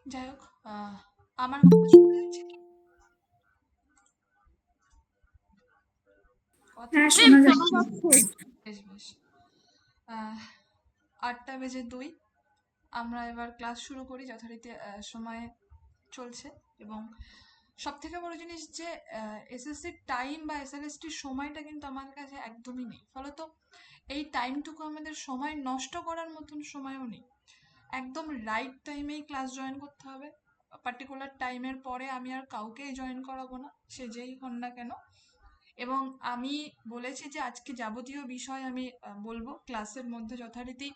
যাই হোক, আমার কথা শোনা যাচ্ছে কি? কথা হ্যাঁ, শোনা যাচ্ছে। বেশ বেশ। 8:02 আমরা এবার ক্লাস শুরু করি যথারীতি সময়ে চলছে। এবং সব থেকে বড় জিনিস যে এসএসসির টাইম বা এসএলএসটির সময়টা কিন্তু আমাদের কাছে একদমই নেই, ফলত এই টাইমটুকু আমাদের সময় নষ্ট করার মতন সময়ও নেই। একদম রাইট টাইমেই ক্লাস জয়েন করতে হবে। পার্টিকুলার টাইমের পরে আমি আর কাউকেই জয়েন করাবো না, সে যেই হন না কেন। এবং আমি বলেছি যে আজকে যাবতীয় বিষয় আমি বলবো ক্লাসের মধ্যে যথারীতি।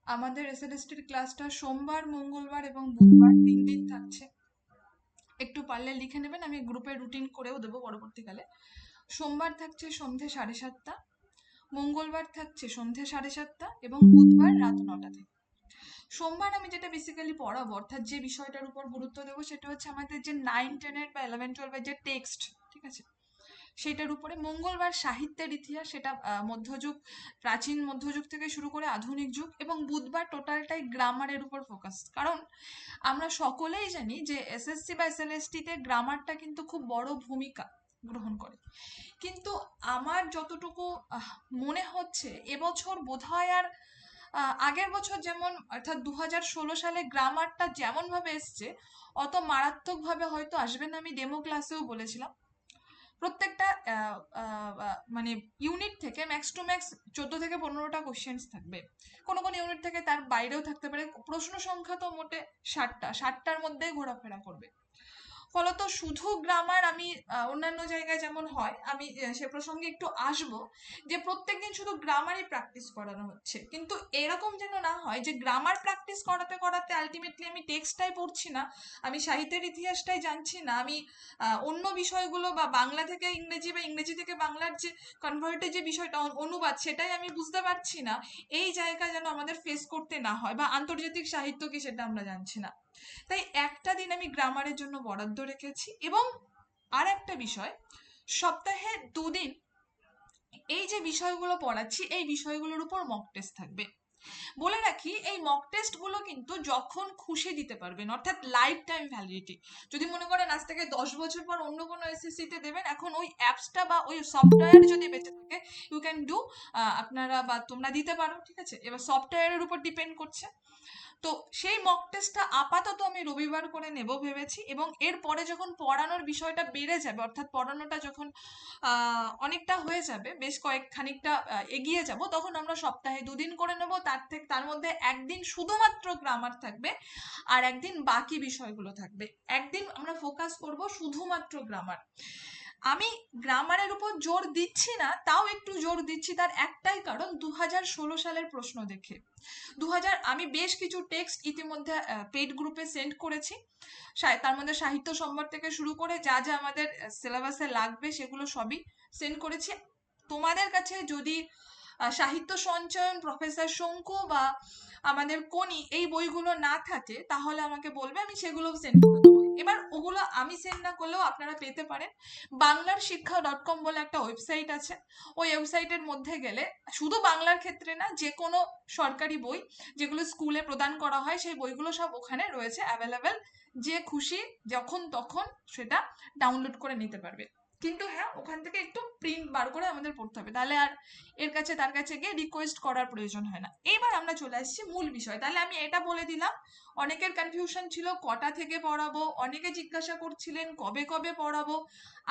আমাদের এসএলএসটির ক্লাসটা সোমবার, মঙ্গলবার এবং বুধবার 3 দিন থাকছে। একটু পারলে লিখে নেবেন, আমি গ্রুপে রুটিন করেও দেবো পরবর্তীকালে। সোমবার থাকছে সন্ধে 7:30, মঙ্গলবার থাকছে সন্ধে 7:30 এবং বুধবার রাত 9টা থেকে। সোমবার আমি যেটা বেসিক্যালি পড়াবো, অর্থাৎ যে বিষয়টার উপর গুরুত্ব দেবো, সেটা হচ্ছে আমাদের যে 9-10 বা 11-12 যে টেক্সট, ঠিক আছে, সেটার উপরে। মঙ্গলবার সাহিত্যের ইতিহাস, সেটা মধ্যযুগ, প্রাচীন মধ্যযুগ থেকে শুরু করে আধুনিক যুগ। এবং বুধবার টোটালটাই গ্রামারের উপর ফোকাস। কারণ আমরা সকলেই জানি যে এসএসসি বা এসএলএসটিতে গ্রামারটা কিন্তু খুব বড় ভূমিকা গ্রহণ করে। কিন্তু আমার যতটুকু মনে হচ্ছে এবছর বোধহয় আর আগের বছর যেমন, অর্থাৎ 2016 সালে গ্রামারটা যেমন ভাবে এসছে, অত মারাত্মক ভাবে হয়তো আসবে না। আমি ডেমো ক্লাসেও বলেছিলাম প্রত্যেকটা মানে ইউনিট থেকে ম্যাক্স টু ম্যাক্স 14 থেকে 15টা কোশ্চেন্স থাকবে। কোনো কোনো ইউনিট থেকে তার বাইরেও থাকতে পারে। প্রশ্ন সংখ্যা তো মোটে 60টার মধ্যেই ঘোরাফেরা করবে। ফলত শুধু গ্রামার, আমি অন্যান্য জায়গায় যেমন হয়, আমি সে প্রসঙ্গে একটু আসবো, যে প্রত্যেকদিন শুধু গ্রামারই প্র্যাকটিস করানো হচ্ছে। কিন্তু এরকম যেন না হয় যে গ্রামার প্র্যাকটিস করাতে করাতে আলটিমেটলি আমি টেক্সটটাই পড়ছি না, আমি সাহিত্যের ইতিহাসটাই জানছি না, আমি অন্য বিষয়গুলো বা বাংলা থেকে ইংরেজি বা ইংরেজি থেকে বাংলার যে কনভার্টের যে বিষয়টা অনুবাদ, সেটাই আমি বুঝতে পারছি না। এই জায়গা যেন আমাদের ফেস করতে না হয়, বা আন্তর্জাতিক সাহিত্য কি সেটা আমরা জানছি না। তাই একটা দিন আমি গ্রামারের জন্য বরাদ্দ রেখেছি। এবং আর একটা বিষয়, সপ্তাহে 2 দিন এই যে বিষয়গুলো পড়াচ্ছি, এই বিষয়গুলোর উপর মক টেস্ট থাকবে। বলে রাখি, এই মক টেস্ট গুলো কিন্তু যখন খুশি দিতে পারবেন, অর্থাৎ লাইফ টাইম ভ্যালিডিটি। যদি মনে করেন আজ থেকে 10 বছর পর অন্য কোনো এসএসসি তে দেবেন, এখন ওই অ্যাপসটা বা ওই সফটওয়্যার যদি বেঁচে থাকে, ইউ ক্যান ডু, আপনারা বা তোমরা দিতে পারো, ঠিক আছে। এবার সফটওয়্যারের উপর ডিপেন্ড করছে। তো সেই মক টেস্টটা আপাতত আমি রবিবার করে নেব ভেবেছি। এবং এরপরে যখন পড়ানোর বিষয়টা বেড়ে যাবে, অর্থাৎ পড়ানোটা যখন অনেকটা হয়ে যাবে, বেশ খানিকটা এগিয়ে যাব, তখন আমরা সপ্তাহে 2 দিন করে নেব। তার মধ্যে একদিন শুধুমাত্র গ্রামার থাকবে, আর একদিন বাকি বিষয়গুলো থাকবে। একদিন আমরা ফোকাস করব শুধুমাত্র গ্রামার। আমি গ্রামারের উপর জোর দিচ্ছি না, তাও একটু জোর দিচ্ছি, তার একটাই কারণ 2016 সালের প্রশ্ন দেখে। আমি বেশ কিছু টেক্সট ইতিমধ্যে পেইড গ্রুপে সেন্ড করেছি। তার মধ্যে সাহিত্য সম্ভার থেকে শুরু করে যা যা আমাদের সিলেবাসে লাগবে সেগুলো সবই সেন্ড করেছি। তোমাদের কাছে যদি সাহিত্য সঞ্চয়ন, প্রফেসর শঙ্কু বা আমাদের কোনি এই বইগুলো না থাকে, তাহলে আমাকে বলবে, আমি সেগুলো সেন্ড করে দেবো। এবার ওগুলো আমি সেন্ড না করলেও আপনারা পেতে পারেন। বাংলার শিক্ষা.com বলে একটা ওয়েবসাইট আছে। ওই ওয়েবসাইটের মধ্যে গেলে শুধু বাংলার ক্ষেত্রে না, যে কোনো সরকারি বই যেগুলো স্কুলে প্রদান করা হয়, সেই বইগুলো সব ওখানে রয়েছে অ্যাভেলেবেল। যে খুশি যখন তখন সেটা ডাউনলোড করে নিতে পারবে। কিন্তু হ্যাঁ, ওখান থেকে একটু প্রিন্ট বার করে আমাদের পড়তে হবে, তাহলে আর এর কাছে তার কাছে গিয়ে রিকোয়েস্ট করার প্রয়োজন হয় না। এবার আমরা চলে আসছি মূল বিষয়। তাহলে আমি এটা বলে দিলাম, অনেকের কনফিউশন ছিল কটা থেকে পড়াবো, অনেকে জিজ্ঞাসা করছিলেন কবে কবে পড়াবো।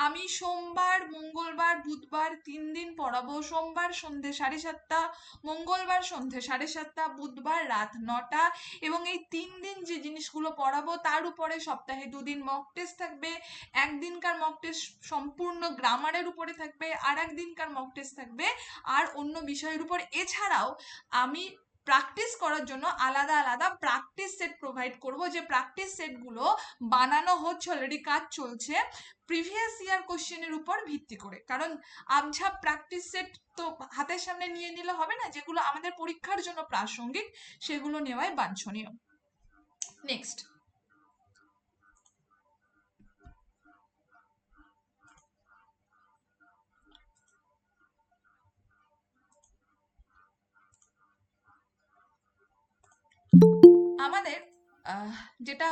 আমি সোমবার, মঙ্গলবার, বুধবার 3 দিন পড়াবো। সোমবার সন্ধে 7:30, মঙ্গলবার সন্ধে 7:30, বুধবার রাত 9টা। এবং এই 3 দিন যে জিনিসগুলো পড়াবো, তার উপরে সপ্তাহে 2 দিন মক টেস্ট থাকবে। একদিনকার মক টেস্ট সম্পূর্ণ গ্রামারের উপরে থাকবে, আর একদিনকার মক টেস্ট থাকবে আর অন্য বিষয়ের উপর। এছাড়াও আমি প্র্যাকটিস করার জন্য আলাদা আলাদা প্র্যাকটিস সেট প্রোভাইড করব, যে প্র্যাকটিস সেটগুলো বানানো হচ্ছে, অলরেডি কাজ চলছে প্রিভিয়াস ইয়ার কোশ্চেনের উপর ভিত্তি করে। কারণ আবঝাপ প্র্যাকটিস সেট তো হাতের সামনে নিয়ে নিলে হবে না, যেগুলো আমাদের পরীক্ষার জন্য প্রাসঙ্গিক সেগুলো নেওয়াই বাঞ্ছনীয়। নেক্সট, আমাদের যেটা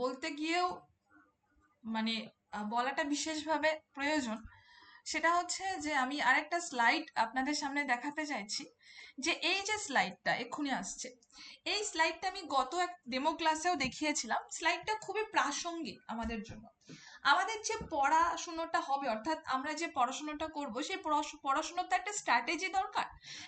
বলতে গিয়েও মানে বলাটা বিশেষভাবে প্রয়োজন, সেটা হচ্ছে যে আমি আরেকটা স্লাইড আপনাদের সামনে দেখাতে চাইছি। যে এই যে স্লাইডটা এক্ষুনি আসছে, এই স্লাইডটা আমি গত এক ডেমো ক্লাসেও দেখিয়েছিলাম। স্লাইডটা খুবই প্রাসঙ্গিক আমাদের জন্য। আমাদের যে পড়াশুনোটা হবে, অর্থাৎ আমরা যে পড়াশুনোটা করব, সেই পড়াশুনোর তো একটা স্ট্র্যাটেজি দরকার।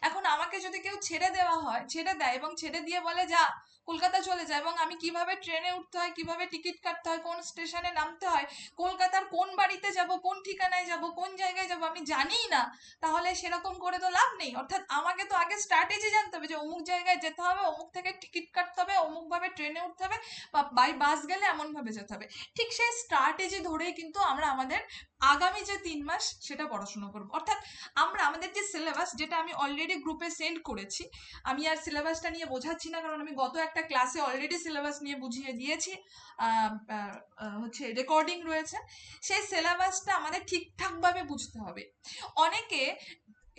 এখন আমাকে যদি কেউ ছেড়ে দেওয়া হয়, ছেড়ে দেয় এবং ছেড়ে দিয়ে বলে যা কলকাতা চলে যায়, এবং আমি কিভাবে ট্রেনে উঠতে হয়, কিভাবে টিকিট কাটতে হয়, কোন স্টেশনে নামতে হয়, কলকাতার কোন বাড়িতে যাব, কোন ঠিকানায় যাব, কোন জায়গায় যাব আমি জানিই না, তাহলে সেরকম করে তো লাভ নেই। অর্থাৎ আমাকে তো আগে স্ট্র্যাটেজি জানতে হবে যে অমুক জায়গায় যেতে হবে, অমুক থেকে টিকিট কাটতে হবে, অমুক ভাবে ট্রেনে উঠতে হবে, বা বাই বাস গেলে এমন ভাবে যেতে হবে। ঠিক সেই স্ট্র্যাটেজি ধরেই কিন্তু আমরা আমাদের আগামী যে 3 মাস সেটা পড়াশোনা করব। অর্থাৎ আমরা আমাদের যে সিলেবাস, যেটা আমি অলরেডি গ্রুপে সেন্ড করেছি, আমি আর সিলেবাসটা নিয়ে বোঝাচ্ছি না, কারণ আমি গত একটা ক্লাসে অলরেডি সিলেবাস নিয়ে বুঝিয়ে দিয়েছি, হচ্ছে রেকর্ডিং রয়েছে। সেই সিলেবাসটা আমাদের ঠিকঠাকভাবে বুঝতে হবে। অনেকে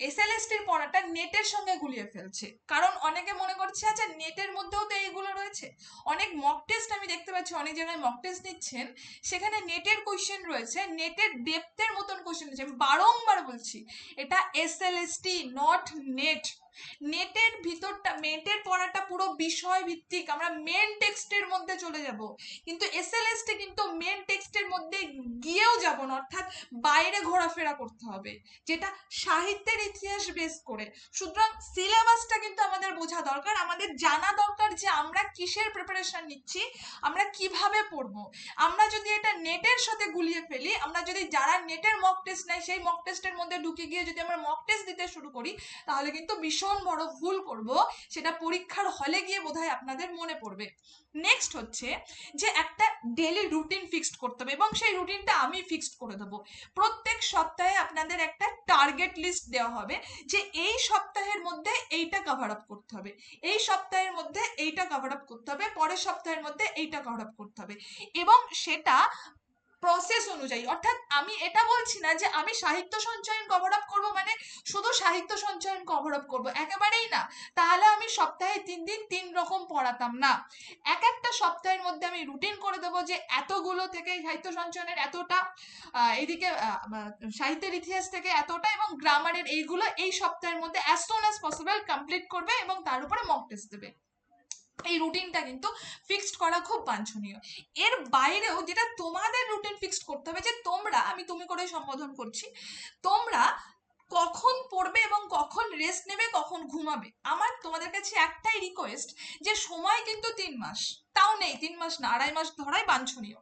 এসএলএসটির পড়াটা নেটের সঙ্গে গুলিয়ে ফেলছে, কারণ অনেকে মনে করছে আচ্ছা নেটের মধ্যেও তো এইগুলো রয়েছে। অনেক মক টেস্ট আমি দেখতে পাচ্ছি, অনেক জায়গায় মক টেস্ট নিচ্ছেন, সেখানে নেটের কোশ্চেন রয়েছে, নেটের ডেপথের মতন কোশ্চেন রয়েছে। আমি বারংবার বলছি, এটা এসএলএসটি নট নেট। নেটের ভিতরটা, নেটের পড়াটা পুরো বিষয় ভিত্তিক, আমরা মেন টেক্সটের মধ্যে চলে যাব, কিন্তু এসএলএসটি কিন্তু মেন টেক্সটের মধ্যে গিয়েও যাব না, অর্থাৎ বাইরে ঘোরাফেরা করতে হবে, যেটা সাহিত্যের ইতিহাস বেস করে। সুতরাং সিলেবাসটা কিন্তু আমাদের বোঝা দরকার, আমাদের জানা দরকার যে আমরা কিসের প্রিপারেশন নিচ্ছি, আমরা কিভাবে পড়বো। আমরা যদি এটা নেটের সাথে গুলিয়ে ফেলি, আমরা যদি যারা নেটের মক টেস্ট নেয় সেই মক টেস্টের মধ্যে ঢুকে গিয়ে যদি আমরা মক টেস্ট দিতে শুরু করি, তাহলে কিন্তু ভীষণ বড় ভুল করব, সেটা পরীক্ষার হলে গিয়ে বোধহয় আপনাদের মনে পড়বে। নেক্সট হচ্ছে যে একটা ডেলি রুটিন ফিক্সড করতে হবে, এবং সেই রুটিনটা আমি ফিক্সড করে দেবো। প্রত্যেক সপ্তাহে আপনাদের একটা টার্গেট লিস্ট দেওয়া হবে যে এই সপ্তাহের মধ্যে এইটা কভার আপ করতে হবে, এই সপ্তাহের মধ্যে এইটা কভার আপ করতে হবে, পরের সপ্তাহের মধ্যে এইটা কভার আপ করতে হবে, এবং সেটা প্রসেস অনুযায়ী। অর্থাৎ আমি এটা বলছি না যে আমি সাহিত্য সঞ্চয়ন কভার আপ করবো মানে শুধু সাহিত্য সঞ্চয়ন কভার আপ করবো, একেবারেই না। তাহলে আমি সপ্তাহে 3 দিন 3 রকম পড়াতাম না। এক একটা সপ্তাহের মধ্যে আমি রুটিন করে দেবো যে এতগুলো থেকে সাহিত্য সঞ্চয়নের এতটা, এইদিকে সাহিত্যের ইতিহাস থেকে এতটা, এবং গ্রামারের এইগুলো এই সপ্তাহের মধ্যে as soon as possible complete করবে, এবং তার উপরে মক টেস্ট দেবে। এই রুটিনটা কিন্তু ফিক্সড করা খুব বাঞ্ছনীয়। এর বাইরেও যেটা তোমাদের রুটিন ফিক্সড করতে হবে, যে তোমরা, আমি তুমি করে সম্বোধন করছি, তোমরা কখন পড়বে এবং কখন রেস্ট নেবে, কখন ঘুমাবে। আমার তোমাদের কাছে একটাই রিকোয়েস্ট, যে সময় কিন্তু 3 মাস, তাও নেই 3 মাস না, 2.5 মাস ধরাই বাঞ্ছনীয়।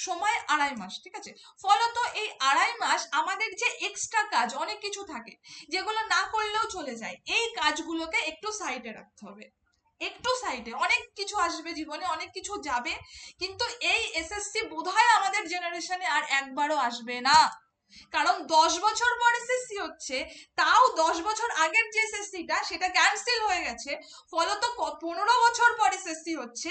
সময় 2.5 মাস, ঠিক আছে। ফলত এই 2.5 মাস আমাদের যে এক্সট্রা কাজ অনেক কিছু থাকে, যেগুলো না করলেও চলে যায়, এই কাজগুলোকে একটু সাইডে রাখতে হবে। একটু সাইডে, অনেক কিছু আসবে জীবনে, অনেক কিছু যাবে, কিন্তু এই এসএসসি বোধহয় আমাদের জেনারেশনে আর একবারও আসবে না। কারণ 10 বছর পর এসএসসি হচ্ছে, তাও 10 বছর আগের যে এসএসসিটা সেটা ক্যান্সেল হয়ে গেছে, ফলত 15 বছর পর এসএসসি হচ্ছে।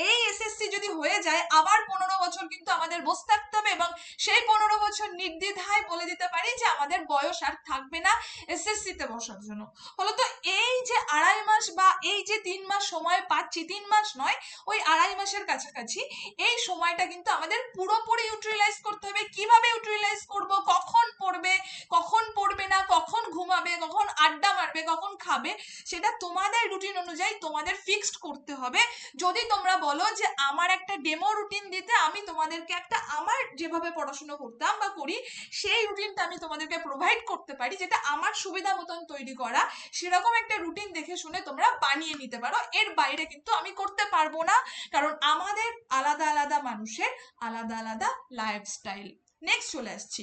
এই এসএসসি যদি হয়ে যায়, আবার 15 বছর কিন্তু আমাদের বসে থাকতে হবে, এবং সেই 15 বছর নির্দ্বিধায় বলে দিতে পারি যে আমাদের বয়স আর থাকবে না এসএসসি তে বসার জন্য। ফলত এই যে 2.5 মাস বা এই যে 3 মাস সময় পাচ্ছি, 3 মাস নয়, ওই 2.5 মাসের কাছাকাছি, এই সময়টা কিন্তু আমাদের পুরোপুরি ইউটিলাইজ করতে হবে। কিভাবে ইউটিলাইজ করব, কখন পড়বে, কখন পড়বে না, কখন ঘুমাবে, কখন আড্ডা মারবে, কখন খাবে, সেটা তোমাদের রুটিন অনুযায়ী তোমাদের ফিক্সড করতে হবে। যদি তোমরা বলো যে আমার একটা ডেমো রুটিন দিতে, আমি তোমাদেরকে একটা, আমার যেভাবে পড়াশোনা করতাম বা করি সেই রুটিনটা আমি তোমাদেরকে প্রোভাইড করতে পারি, যেটা আমার সুবিধা মতন তৈরি করা, সেরকম একটা রুটিন দেখে শুনে তোমরা বানিয়ে নিতে পারো। এর বাইরে কিন্তু আমি করতে পারবো না, কারণ আমাদের আলাদা আলাদা মানুষের আলাদা আলাদা লাইফস্টাইল। নেক্সট চলে আসছি,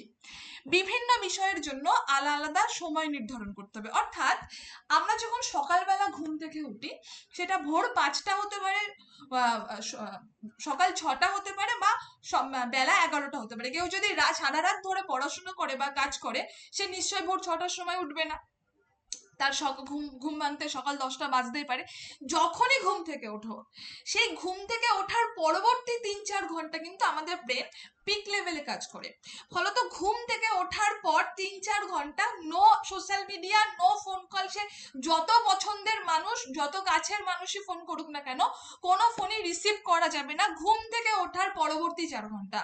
বিভিন্ন বিষয়ের জন্য আলাদা আলাদা সময় নির্ধারণ করতে হবে। অর্থাৎ আমরা যখন সকালবেলা ঘুম থেকে উঠি, সেটা ভোর 5টা হতে পারে, সকাল 6টা হতে পারে, বা বেলা 11টা হতে পারে। কেউ যদি সারা রাত ধরে পড়াশোনা করে বা কাজ করে, সে নিশ্চয়ই ভোর 6টার সময় উঠবে না, তার ঘুম ভাঙতে সকাল 10টা বাজতেই পারে। যখনই ঘুম থেকে ওঠো, সেই ঘুম থেকে ওঠার পরবর্তী 3-4 ঘন্টা কিন্তু আমাদের ব্রেন পিক লেভেলে কাজ করে। ফলত ঘুম থেকে ওঠার পর 3-4 ঘন্টা no social media, no phone call. সে যত পছন্দের মানুষ, যত কাছের মানুষই ফোন করুক না কেন, কোনো ফোনই রিসিভ করা যাবে না ঘুম থেকে ওঠার পরবর্তী 4 ঘন্টা।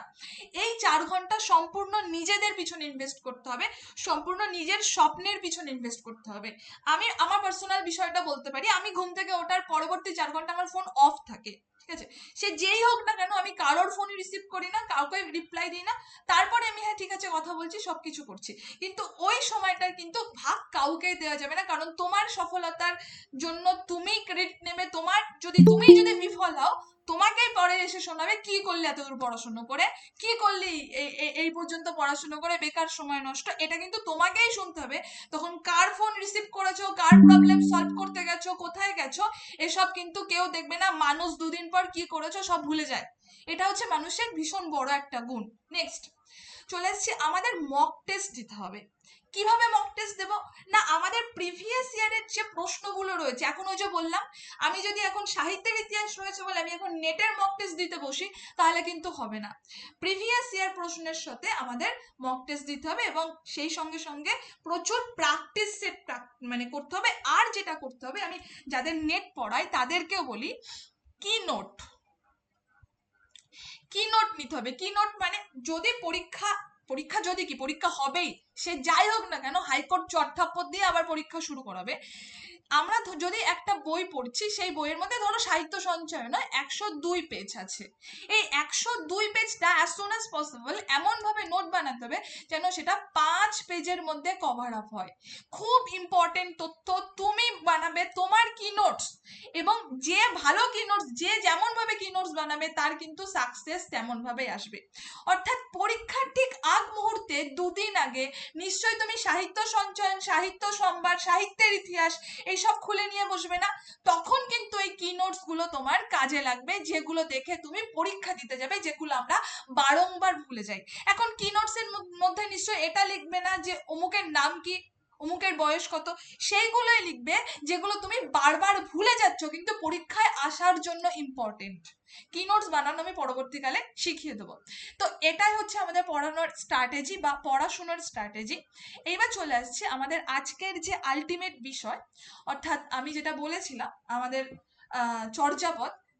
এই 4 ঘন্টা সম্পূর্ণ নিজেদের পিছনে ইনভেস্ট করতে হবে, সম্পূর্ণ নিজের স্বপ্নের পিছনে ইনভেস্ট করতে হবে। আমি আমার পার্সোনাল বিষয়টা বলতে পারি, আমি ঘুম থেকে ওঠার পরবর্তী 4 ঘন্টা আমার ফোন অফ থাকে, ঠিক আছে? সে যেই হোক না কেন, আমি কারোর ফোনই রিসিভ করি না, কাউকে রিপ্লাই দিই না। তারপরে আমি হ্যাঁ ঠিক আছে কথা বলছি, সবকিছু করছি, কিন্তু ওই সময়টার কিন্তু ভাগ কাউকে দেওয়া যাবে না। কারণ তোমার সফলতার জন্য তুমি ক্রেডিট নেবে। তুমি যদি বিফল হও, তোমাকেই পরে এসে শোনাবে কি করলে এতদূর পড়াশোনা করে, কি করলি এই পর্যন্ত পড়াশোনা করে, বেকার সময় নষ্ট। এটা কিন্তু তোমাকেই শুনতে হবে। তখন কার ফোন রিসিভ করেছো, কার প্রবলেম সলভ করতে গেছো, কোথায় গেছো, এসব কিন্তু কেউ দেখবে না। মানুষ দুদিন পর কি করেছো সব ভুলে যায়। এটা হচ্ছে মানুষের ভীষণ বড় একটা গুণ। নেক্সট চলে আসছি, আমাদের মক টেস্ট দিতে হবে। কিভাবে মক টেস্ট দেবো না, আমাদের প্রিভিয়াস ইয়ারের যে প্রশ্নগুলো রয়েছে, এখন ওই যে বললাম, আমি যদি এখন সাহিত্যের ইতিহাস রয়েছে বলে আমি এখন নেটের মক টেস্ট দিতে বসি, তাহলে কিন্তু হবে না। প্রিভিয়াস ইয়ার প্রশ্নের সাথে আমাদের মক টেস্ট দিতে হবে, এবং সেই সঙ্গে সঙ্গে প্রচুর প্র্যাকটিস সেট মানে করতে হবে। আর যেটা করতে হবে, আমি যাদের নেট পড়াই তাদেরকেও বলি, কি নোট নিতে হবে। কি নোট মানে, যদি পরীক্ষা হবেই, সে যাই হোক না কেন, হাইকোর্ট চটথাপ্পড় দিয়ে আবার পরীক্ষা শুরু করাবে। আমরা যদি একটা বই পড়ছি, সেই বইয়ের মধ্যে ধরো সাহিত্য সঞ্চয় নয় 102 পেজ আছে, এই 102 পেজটা অ্যাজ সুন অ্যাজ পসিবল এমন ভাবে নোট বানাতে হবে যেন সেটা 5 পেজের মধ্যে কভার আপ হয়। খুব ইম্পর্টেন্ট তথ্য, তুমি বানাবে তোমার কি নোটস, এবং যে ভালো কি নোটস, যে যেমন ভাবে কি নোটস বানাবে তার কিন্তু সাকসেস তেমন ভাবে আসবে। অর্থাৎ পরীক্ষার ঠিক আগ মুহূর্তে 2 দিন আগে নিশ্চয়ই তুমি সাহিত্য সঞ্চয়ন, সাহিত্য সম্ভার, সাহিত্যের ইতিহাস এইসব খুলে নিয়ে বসবে না। তখন কিন্তু এই কি নোটস গুলো তোমার কাজে লাগবে, যেগুলো দেখে তুমি পরীক্ষা দিতে যাবে, যেগুলো আমরা বারংবার ভুলে যাই। এখন কি নোটস এর মধ্যে নিশ্চয়ই এটা লিখবে না যে অমুকের নাম কি, অমুকের বয়স কত, সেইগুলোই লিখবে যেগুলো তুমি বারবার ভুলে যাচ্ছ কিন্তু পরীক্ষায় আসার জন্য ইম্পর্টেন্ট। কি নোটস বানানো আমি পরবর্তীকালে শিখিয়ে দেবো। তো এটাই হচ্ছে আমাদের পড়ানোর স্ট্র্যাটেজি বা পড়াশোনার স্ট্র্যাটেজি। এইবার চলে আসছে আমাদের আজকের যে আলটিমেট বিষয়, অর্থাৎ আমি যেটা বলেছিলাম আমাদের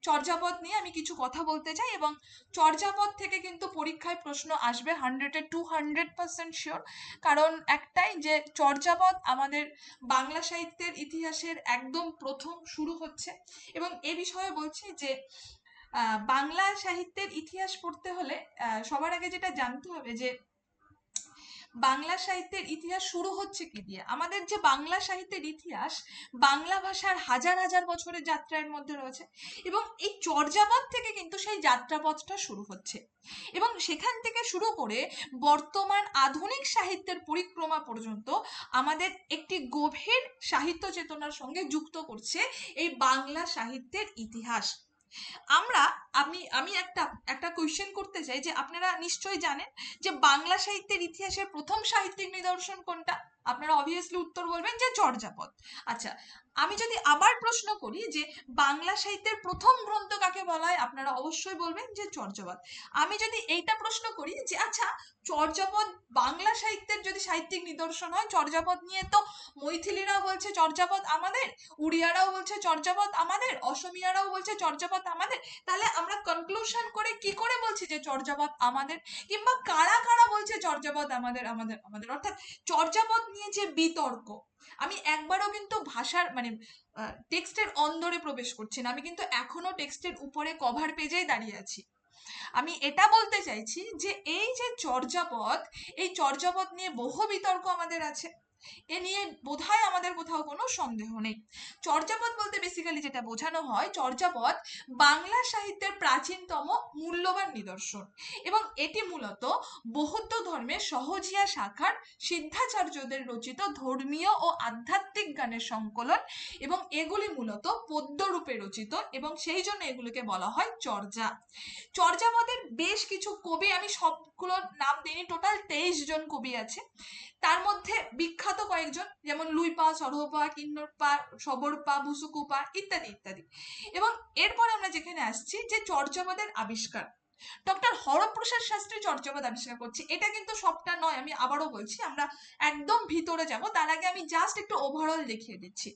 চর্যাপদ নিয়ে আমি কিছু কথা বলতে চাই। এবং চর্যাপদ থেকে কিন্তু পরীক্ষায় প্রশ্ন আসবে 100-200% শিওর। কারণ একটাই, যে চর্যাপদ আমাদের বাংলা সাহিত্যের ইতিহাসের একদম প্রথম শুরু হচ্ছে। এবং এ বিষয়ে বলছি যে বাংলা সাহিত্যের ইতিহাস পড়তে হলে সবার আগে যেটা জানতে হবে যে বাংলা সাহিত্যের ইতিহাস শুরু হচ্ছে কি দিয়ে। আমাদের যে বাংলা সাহিত্যের ইতিহাস বাংলা ভাষার হাজার হাজার বছরের যাত্রার মধ্যে রয়েছে, এবং এই চর্যাপদ থেকে কিন্তু সেই যাত্রাপথটা শুরু হচ্ছে, এবং সেখান থেকে শুরু করে বর্তমান আধুনিক সাহিত্যের পরিক্রমা পর্যন্ত আমাদের একটি গভীর সাহিত্য চেতনার সঙ্গে যুক্ত করছে এই বাংলা সাহিত্যের ইতিহাস। আমি একটা কোয়েশ্চেন করতে চাই, যে আপনারা নিশ্চয়ই জানেন যে বাংলা সাহিত্যের ইতিহাসের প্রথম সাহিত্যিক নিদর্শন কোনটা। আপনারা অবভিয়াসলি উত্তর বলবেন যে চর্যাপদ। আচ্ছা, আমি যদি আবার প্রশ্ন করি যে বাংলা সাহিত্যের প্রথম গ্রন্থ কাকে বলা হয়, আপনারা অবশ্যই বলবেন যে চর্যাপদ। আমি যদি এইটা প্রশ্ন করি যে আচ্ছা, চর্যাপদ বাংলা সাহিত্যের যদি সাহিত্যিক নিদর্শন হয়, চর্যাপদ নিয়ে তো মৈথিলীরাও বলছে চর্যাপদ আমাদের, উড়িয়ারাও বলছে চর্যাপদ আমাদের, অসমিয়ারাও বলছে চর্যাপদ আমাদের, তাহলে আমরা কনক্লুশন করে কি করে বলছি যে চর্যাপদ আমাদের, কিংবা কারা কারা বলছে চর্যাপদ আমাদের আমাদের আমাদের। অর্থাৎ চর্যাপদ নিয়ে যে বিতর্ক, আমি একবারও কিন্তু ভাষার মানে টেক্সটের অন্দরে প্রবেশ করছি না, আমি কিন্তু এখনো টেক্সটের উপরে কভার পেজেই দাঁড়িয়ে আছি। আমি এটা বলতে চাইছি যে এই যে চর্যাপদ, এই চর্যাপদ নিয়ে বহু বিতর্ক আমাদের আছে, এ নিয়ে বোধহয় আমাদের কোথাও কোনো সন্দেহ নেই। চর্যাপদ বলতে বেসিক্যালি যেটা বোঝানো হয়, চর্যাপদ বাংলা সাহিত্যের প্রাচীনতম মূল্যবান নিদর্শন, এবং এটি মূলত বৌদ্ধ ধর্মের সহজিয়া শাখার সিদ্ধাচার্যদের রচিত ধর্মীয় ও আধ্যাত্মিক গানের সংকলন, এবং এগুলি মূলত পদ্যরূপে রচিত, এবং সেই জন্য এগুলোকে বলা হয় চর্যা। চর্যাপদের বেশ কিছু কবি, আমি সবগুলোর নাম দিইনি, টোটাল 23 জন কবি আছে। তার মধ্যে বিখ্যাত কয়েকজন, যেমন লুইপা, সরহপা, কিন্নরপা, সবরপা, বুসুকুপা ইত্যাদি ইত্যাদি। এবং এরপর আমরা যেখানে আসছি যে চর্যাপদের আবিষ্কার, ডক্টর হরপ্রসাদ শাস্ত্রী চর্যাপদ আবিষ্কার করছে। এটা কিন্তু সবটা নয়, আমি আবারও বলছি, আমরা একদম ভিতরে যাব, তার আগে আমি জাস্ট একটু ওভারঅল দেখিয়ে দিচ্ছি।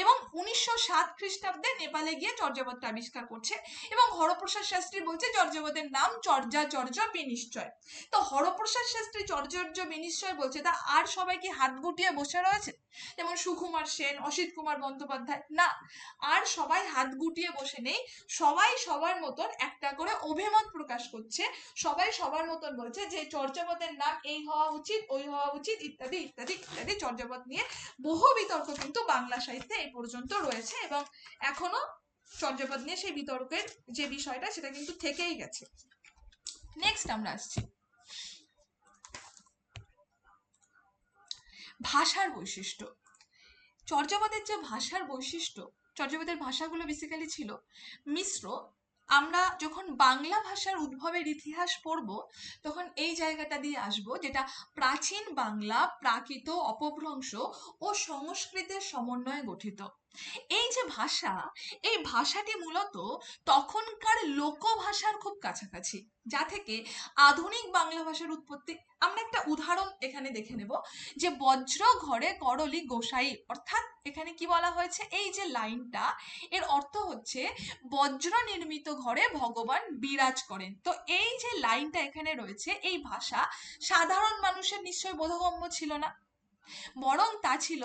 এবং 1907 খ্রিস্টাব্দে নেপালে গিয়ে চর্যাপদটা আবিষ্কার করছে, এবং হরপ্রসাদ শাস্ত্রী বলছে চর্যাপদের নাম চর্যাচর্য বিনিশ্চয়। তো হরপ্রসাদ শাস্ত্রী চর্যাচর্য বিনিশ্চয় বলছে, তা আর সবাই কি হাত গুটিয়ে বসে রয়েছে, যেমন সুকুমার সেন, অসিত কুমার বন্দ্যোপাধ্যায়? না, আর সবাই হাত গুটিয়ে বসে নেই, সবাই সবার মতন একটা করে অভিমত প্রকাশ করছে, সবাই সবার মতন বলছে যে চর্যাপদের নাম এই হওয়া উচিত, ওই হওয়া উচিত, ইত্যাদি ইত্যাদি ইত্যাদি। চর্যাপদ নিয়ে বহু বিতর্ক কিন্তু বাংলা সাহিত্যে এই পর্যন্ত রয়েছে, এবং এখনো চর্যাপদ নিয়ে সেই বিতর্কের যে বিষয়টা সেটা কিন্তু থেকেই গেছে। নেক্সট আমরা আসছি ভাষার বৈশিষ্ট্য। চর্যাপদের যে ভাষার বৈশিষ্ট্য, চর্যাপদের ভাষাগুলো বেসিক্যালি ছিল মিশ্র। আমরা যখন বাংলা ভাষার উদ্ভবের ইতিহাস পড়ব, তখন এই জায়গাটা দিয়ে আসবো, যেটা প্রাচীন বাংলা প্রাকৃত, অপভ্রংশ ও সংস্কৃতের সমন্বয়ে গঠিত। এই যে ভাষা, এই ভাষাটি মূলত তখনকার লোকভাষার খুব কাছাকাছি, যা থেকে আধুনিক বাংলা ভাষার উৎপত্তি। আমরা একটা উদাহরণ এখানে দেখে নেব, যে বজ্র ঘরে করলি গোসাই, অর্থাৎ এখানে কি বলা হয়েছে, এই যে লাইনটা, এর অর্থ হচ্ছে বজ্র নির্মিত ঘরে ভগবান বিরাজ করেন। তো এই যে লাইনটা এখানে রয়েছে, এই ভাষা সাধারণ মানুষের নিশ্চয় বোধগম্য ছিল না, বরং তা ছিল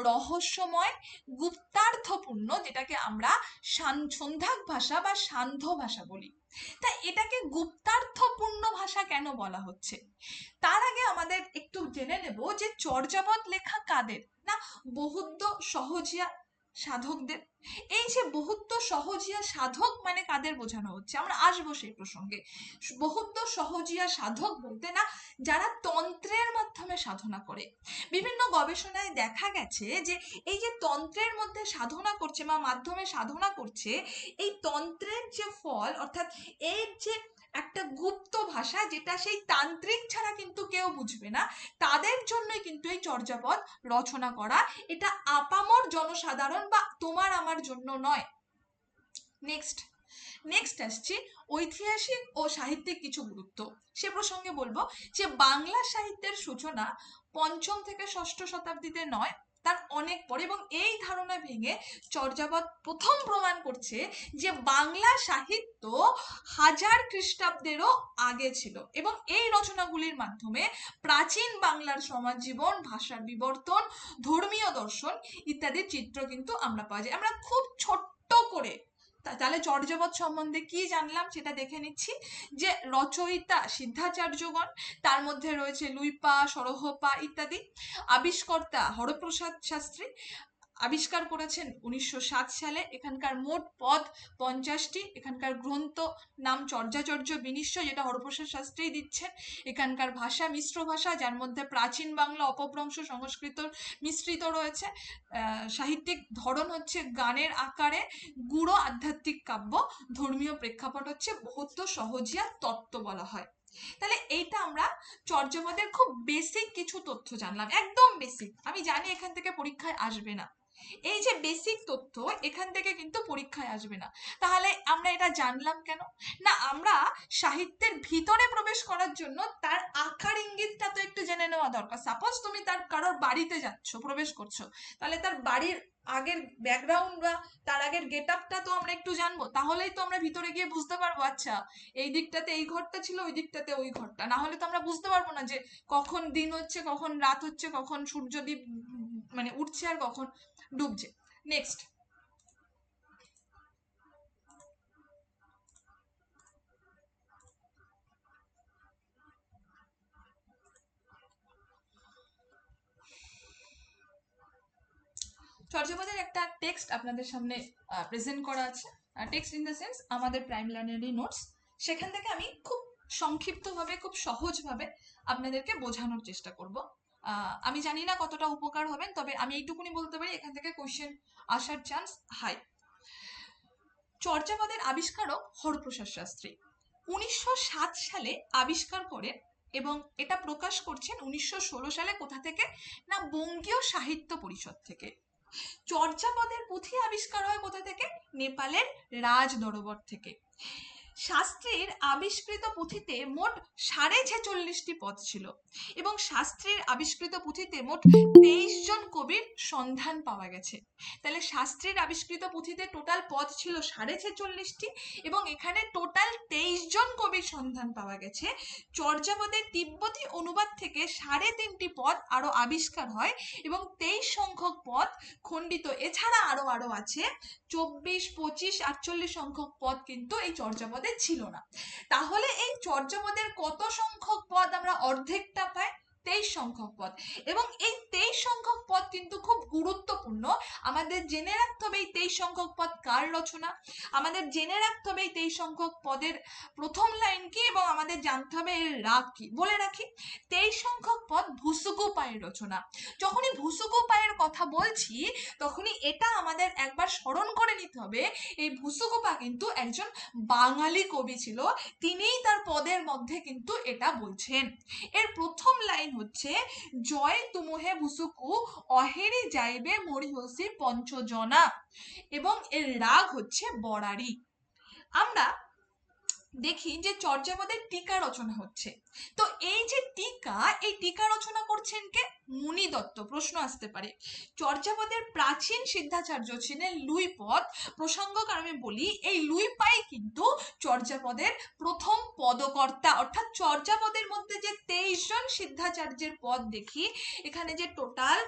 রহস্যময়, গুপ্তার্থপূর্ণ, যেটাকে আমরা সন্ধ্যাক ভাষা বা সান্ধ্য ভাষা বলি। তা এটাকে গুপ্তার্থপূর্ণ ভাষা কেন বলা হচ্ছে, তার আগে আমাদের একটু জেনে নেব যে চর্যাপদ লেখা কাদের, না বৌদ্ধ সহজিয়া সাধকদের। এই যে বৌদ্ধ সহজিয়া সাধক মানে কাদের বোঝানো হচ্ছে, আমরা আসবো সেই প্রসঙ্গে। বৌদ্ধ সহজিয়া সাধক বলতে না যারা তন্ত্রের মাধ্যমে সাধনা করে। বিভিন্ন গবেষণায় দেখা গেছে যে এই যে তন্ত্রের মধ্যে সাধনা করছে বা মাধ্যমে সাধনা করছে, এই তন্ত্রের যে ফল, অর্থাৎ এর যে একটা গুপ্ত ভাষা, যেটা সেই তান্ত্রিক ছাড়া কিন্তু কেউ বুঝবে না, তাদের জন্যই কিন্তু এই চর্যাপদ রচনা করা। এটা আপামর জনসাধারণ বা তোমার আমার জন্য নয়। নেক্সট আসছি ঐতিহাসিক ও সাহিত্যিক কিছু গুরুত্ব। সে প্রসঙ্গে বলবো যে বাংলা সাহিত্যের সূচনা পঞ্চম থেকে ষষ্ঠ শতাব্দীতে নয়, তার অনেক পরে, এবং এই ধারণা ভেঙে চর্যাপদ প্রথম প্রমাণ করছে যে বাংলা সাহিত্য 1000 খ্রিস্টাব্দেরও আগে ছিল, এবং এই রচনাগুলির মাধ্যমে প্রাচীন বাংলার সমাজ জীবন, ভাষার বিবর্তন, ধর্মীয় দর্শন ইত্যাদির চিত্র কিন্তু আমরা পাওয়া যায়। আমরা খুব ছোট্ট করে তাহলে চর্যাপদ সম্বন্ধে কি জানলাম সেটা দেখে নিচ্ছি। যে রচয়িতা সিদ্ধাচার্যগণ, তার মধ্যে রয়েছে লুইপা, সরহপা ইত্যাদি। আবিষ্কর্তা হরপ্রসাদ শাস্ত্রী, আবিষ্কার করেছেন 1907 সালে। এখানকার মোট পদ 50টি। এখানকার গ্রন্থ নাম চর্যাচর্য বিনিশ্চয়, যেটা হরপ্রসাদ শাস্ত্রী দিচ্ছেন। এখানকার ভাষা মিশ্র ভাষা, যার মধ্যে প্রাচীন বাংলা, অপভ্রংশ, সংস্কৃত মিশ্রিত রয়েছে। সাহিত্যিক ধরন হচ্ছে গানের আকারে গুড়ো আধ্যাত্মিক কাব্য। ধর্মীয় প্রেক্ষাপট হচ্ছে বৌদ্ধ সহজিয়া তত্ত্ব বলা হয়। তাহলে এইটা আমরা চর্যাপদের খুব বেসিক কিছু তথ্য জানলাম, একদম বেসিক। আমি জানি এখান থেকে পরীক্ষায় আসবে না, এই যে বেসিক তথ্য এখান থেকে কিন্তু পরীক্ষায় আসবে না। তাহলে আমরা এটা জানলাম কেন, না আমরা সাহিত্যের ভিতরে প্রবেশ করার জন্য তার আকার ইঙ্গিতটা তো একটু জেনে নেওয়া দরকার। সাপোজ তুমি তার কারোর বাড়িতে যাচ্ছ, প্রবেশ করছো, তাহলে তার বাড়ির আগের ব্যাকগ্রাউন্ড বা তার আগের গেট আপটা তো আমরা একটু জানবো, তাহলেই তো আমরা ভিতরে গিয়ে বুঝতে পারবো আচ্ছা এই দিকটাতে এই ঘরটা ছিল, ওই দিকটাতে ওই ঘরটা। না হলে তো আমরা বুঝতে পারবো না যে কখন দিন হচ্ছে, কখন রাত হচ্ছে, কখন সূর্যদীপ মানে উঠছে আর কখন ডুবছে। নেক্সট, চর্যাপদের একটা টেক্সট আপনাদের সামনে প্রেজেন্ট করা আছে। টেক্সট ইন দ্য সেন্স আমাদের প্রাইমারি নোটস। সেখান থেকে আমি খুব সংক্ষিপ্তভাবে, খুব সহজভাবে আপনাদেরকে বোঝানোর চেষ্টা করব। আমি জানি না কতটা উপকার হবেন, তবে আমি এইটুকুনি বলতে পারি এখান থেকে কোশ্চেন আসার চান্স হাই। চর্যাপদের আবিষ্কারক হরপ্রসাদ শাস্ত্রী 1907 সালে আবিষ্কার করেন, এবং এটা প্রকাশ করছেন 1916 সালে। কোথা থেকে, না বঙ্গীয় সাহিত্য পরিষদ থেকে। চর্যাপদের পুঁথি আবিষ্কার হয় কোথা থেকে, নেপালের রাজ দরবার থেকে। শাস্ত্রীর আবিষ্কৃত পুঁথিতে মোট 46.5টি পদ ছিল এবং শাস্ত্রীর আবিষ্কৃত পুঁথিতে মোট 23 জন কবির সন্ধান পাওয়া গেছে। তাহলে শাস্ত্রীর আবিষ্কৃত পুঁথিতে টোটাল পদ ছিল 46.5টি এবং এখানে টোটাল 23 জন কবির সন্ধান পাওয়া গেছে। চর্যাপদের তিব্বতী অনুবাদ থেকে 3.5টি পদ আরো আবিষ্কার হয় এবং 23 সংখ্যক পদ খণ্ডিত। এছাড়া আরো আছে 24, 25, 48 সংখ্যক পদ কিন্তু এই চর্যাপদে ছিল না। তাহলে এই চর্যাপদের কত সংখ্যক পদ আমরা অর্ধেকটা পাই? 23 সংখ্যক পদ। এবং এই 23 সংখ্যক পদ কিন্তু খুব গুরুত্বপূর্ণ। আমাদের জেনে রাখতে হবে এই 23 সংখ্যক পদ কার রচনা, আমাদের জেনে রাখতে হবে এই 23 সংখ্যক পদের প্রথম লাইন কি এবং আমাদের জানতে হবে এর রাগ কি। বলে রাখি, 23 সংখ্যক পদ ভুসুকুপায়ের রচনা। যখনই ভুসুকুপায়ের কথা বলছি তখনই এটা আমাদের একবার স্মরণ করে নিতে হবে, এই ভুসুকুপা কিন্তু একজন বাঙালি কবি ছিল, তিনিই তার পদের মধ্যে কিন্তু এটা বলছেন। এর প্রথম লাইন হচ্ছে, জয় তুমুহে ভুসুকু অহেরি যাইবে মরিহসি পঞ্চজনা, এবং এর রাগ হচ্ছে বরারি। আমরা দেখি যে চর্যাপদের টিকা রচনা হচ্ছে। তো এই যে টিকা, এই টিকা রচনা করছেন কে? মুনি দত্ত। প্রশ্ন আসতে পারে, চর্যাপদের প্রাচীন সিদ্ধাচার্য ছিলেন লুইপদ। প্রসঙ্গক আমি বলি, এই লুইপাই কিন্তু চর্যাপদের প্রথম পদকর্তা। অর্থাৎ চর্যাপদের মধ্যে যে 23 জন সিদ্ধাচার্যের পদ দেখি, এখানে যে টোটাল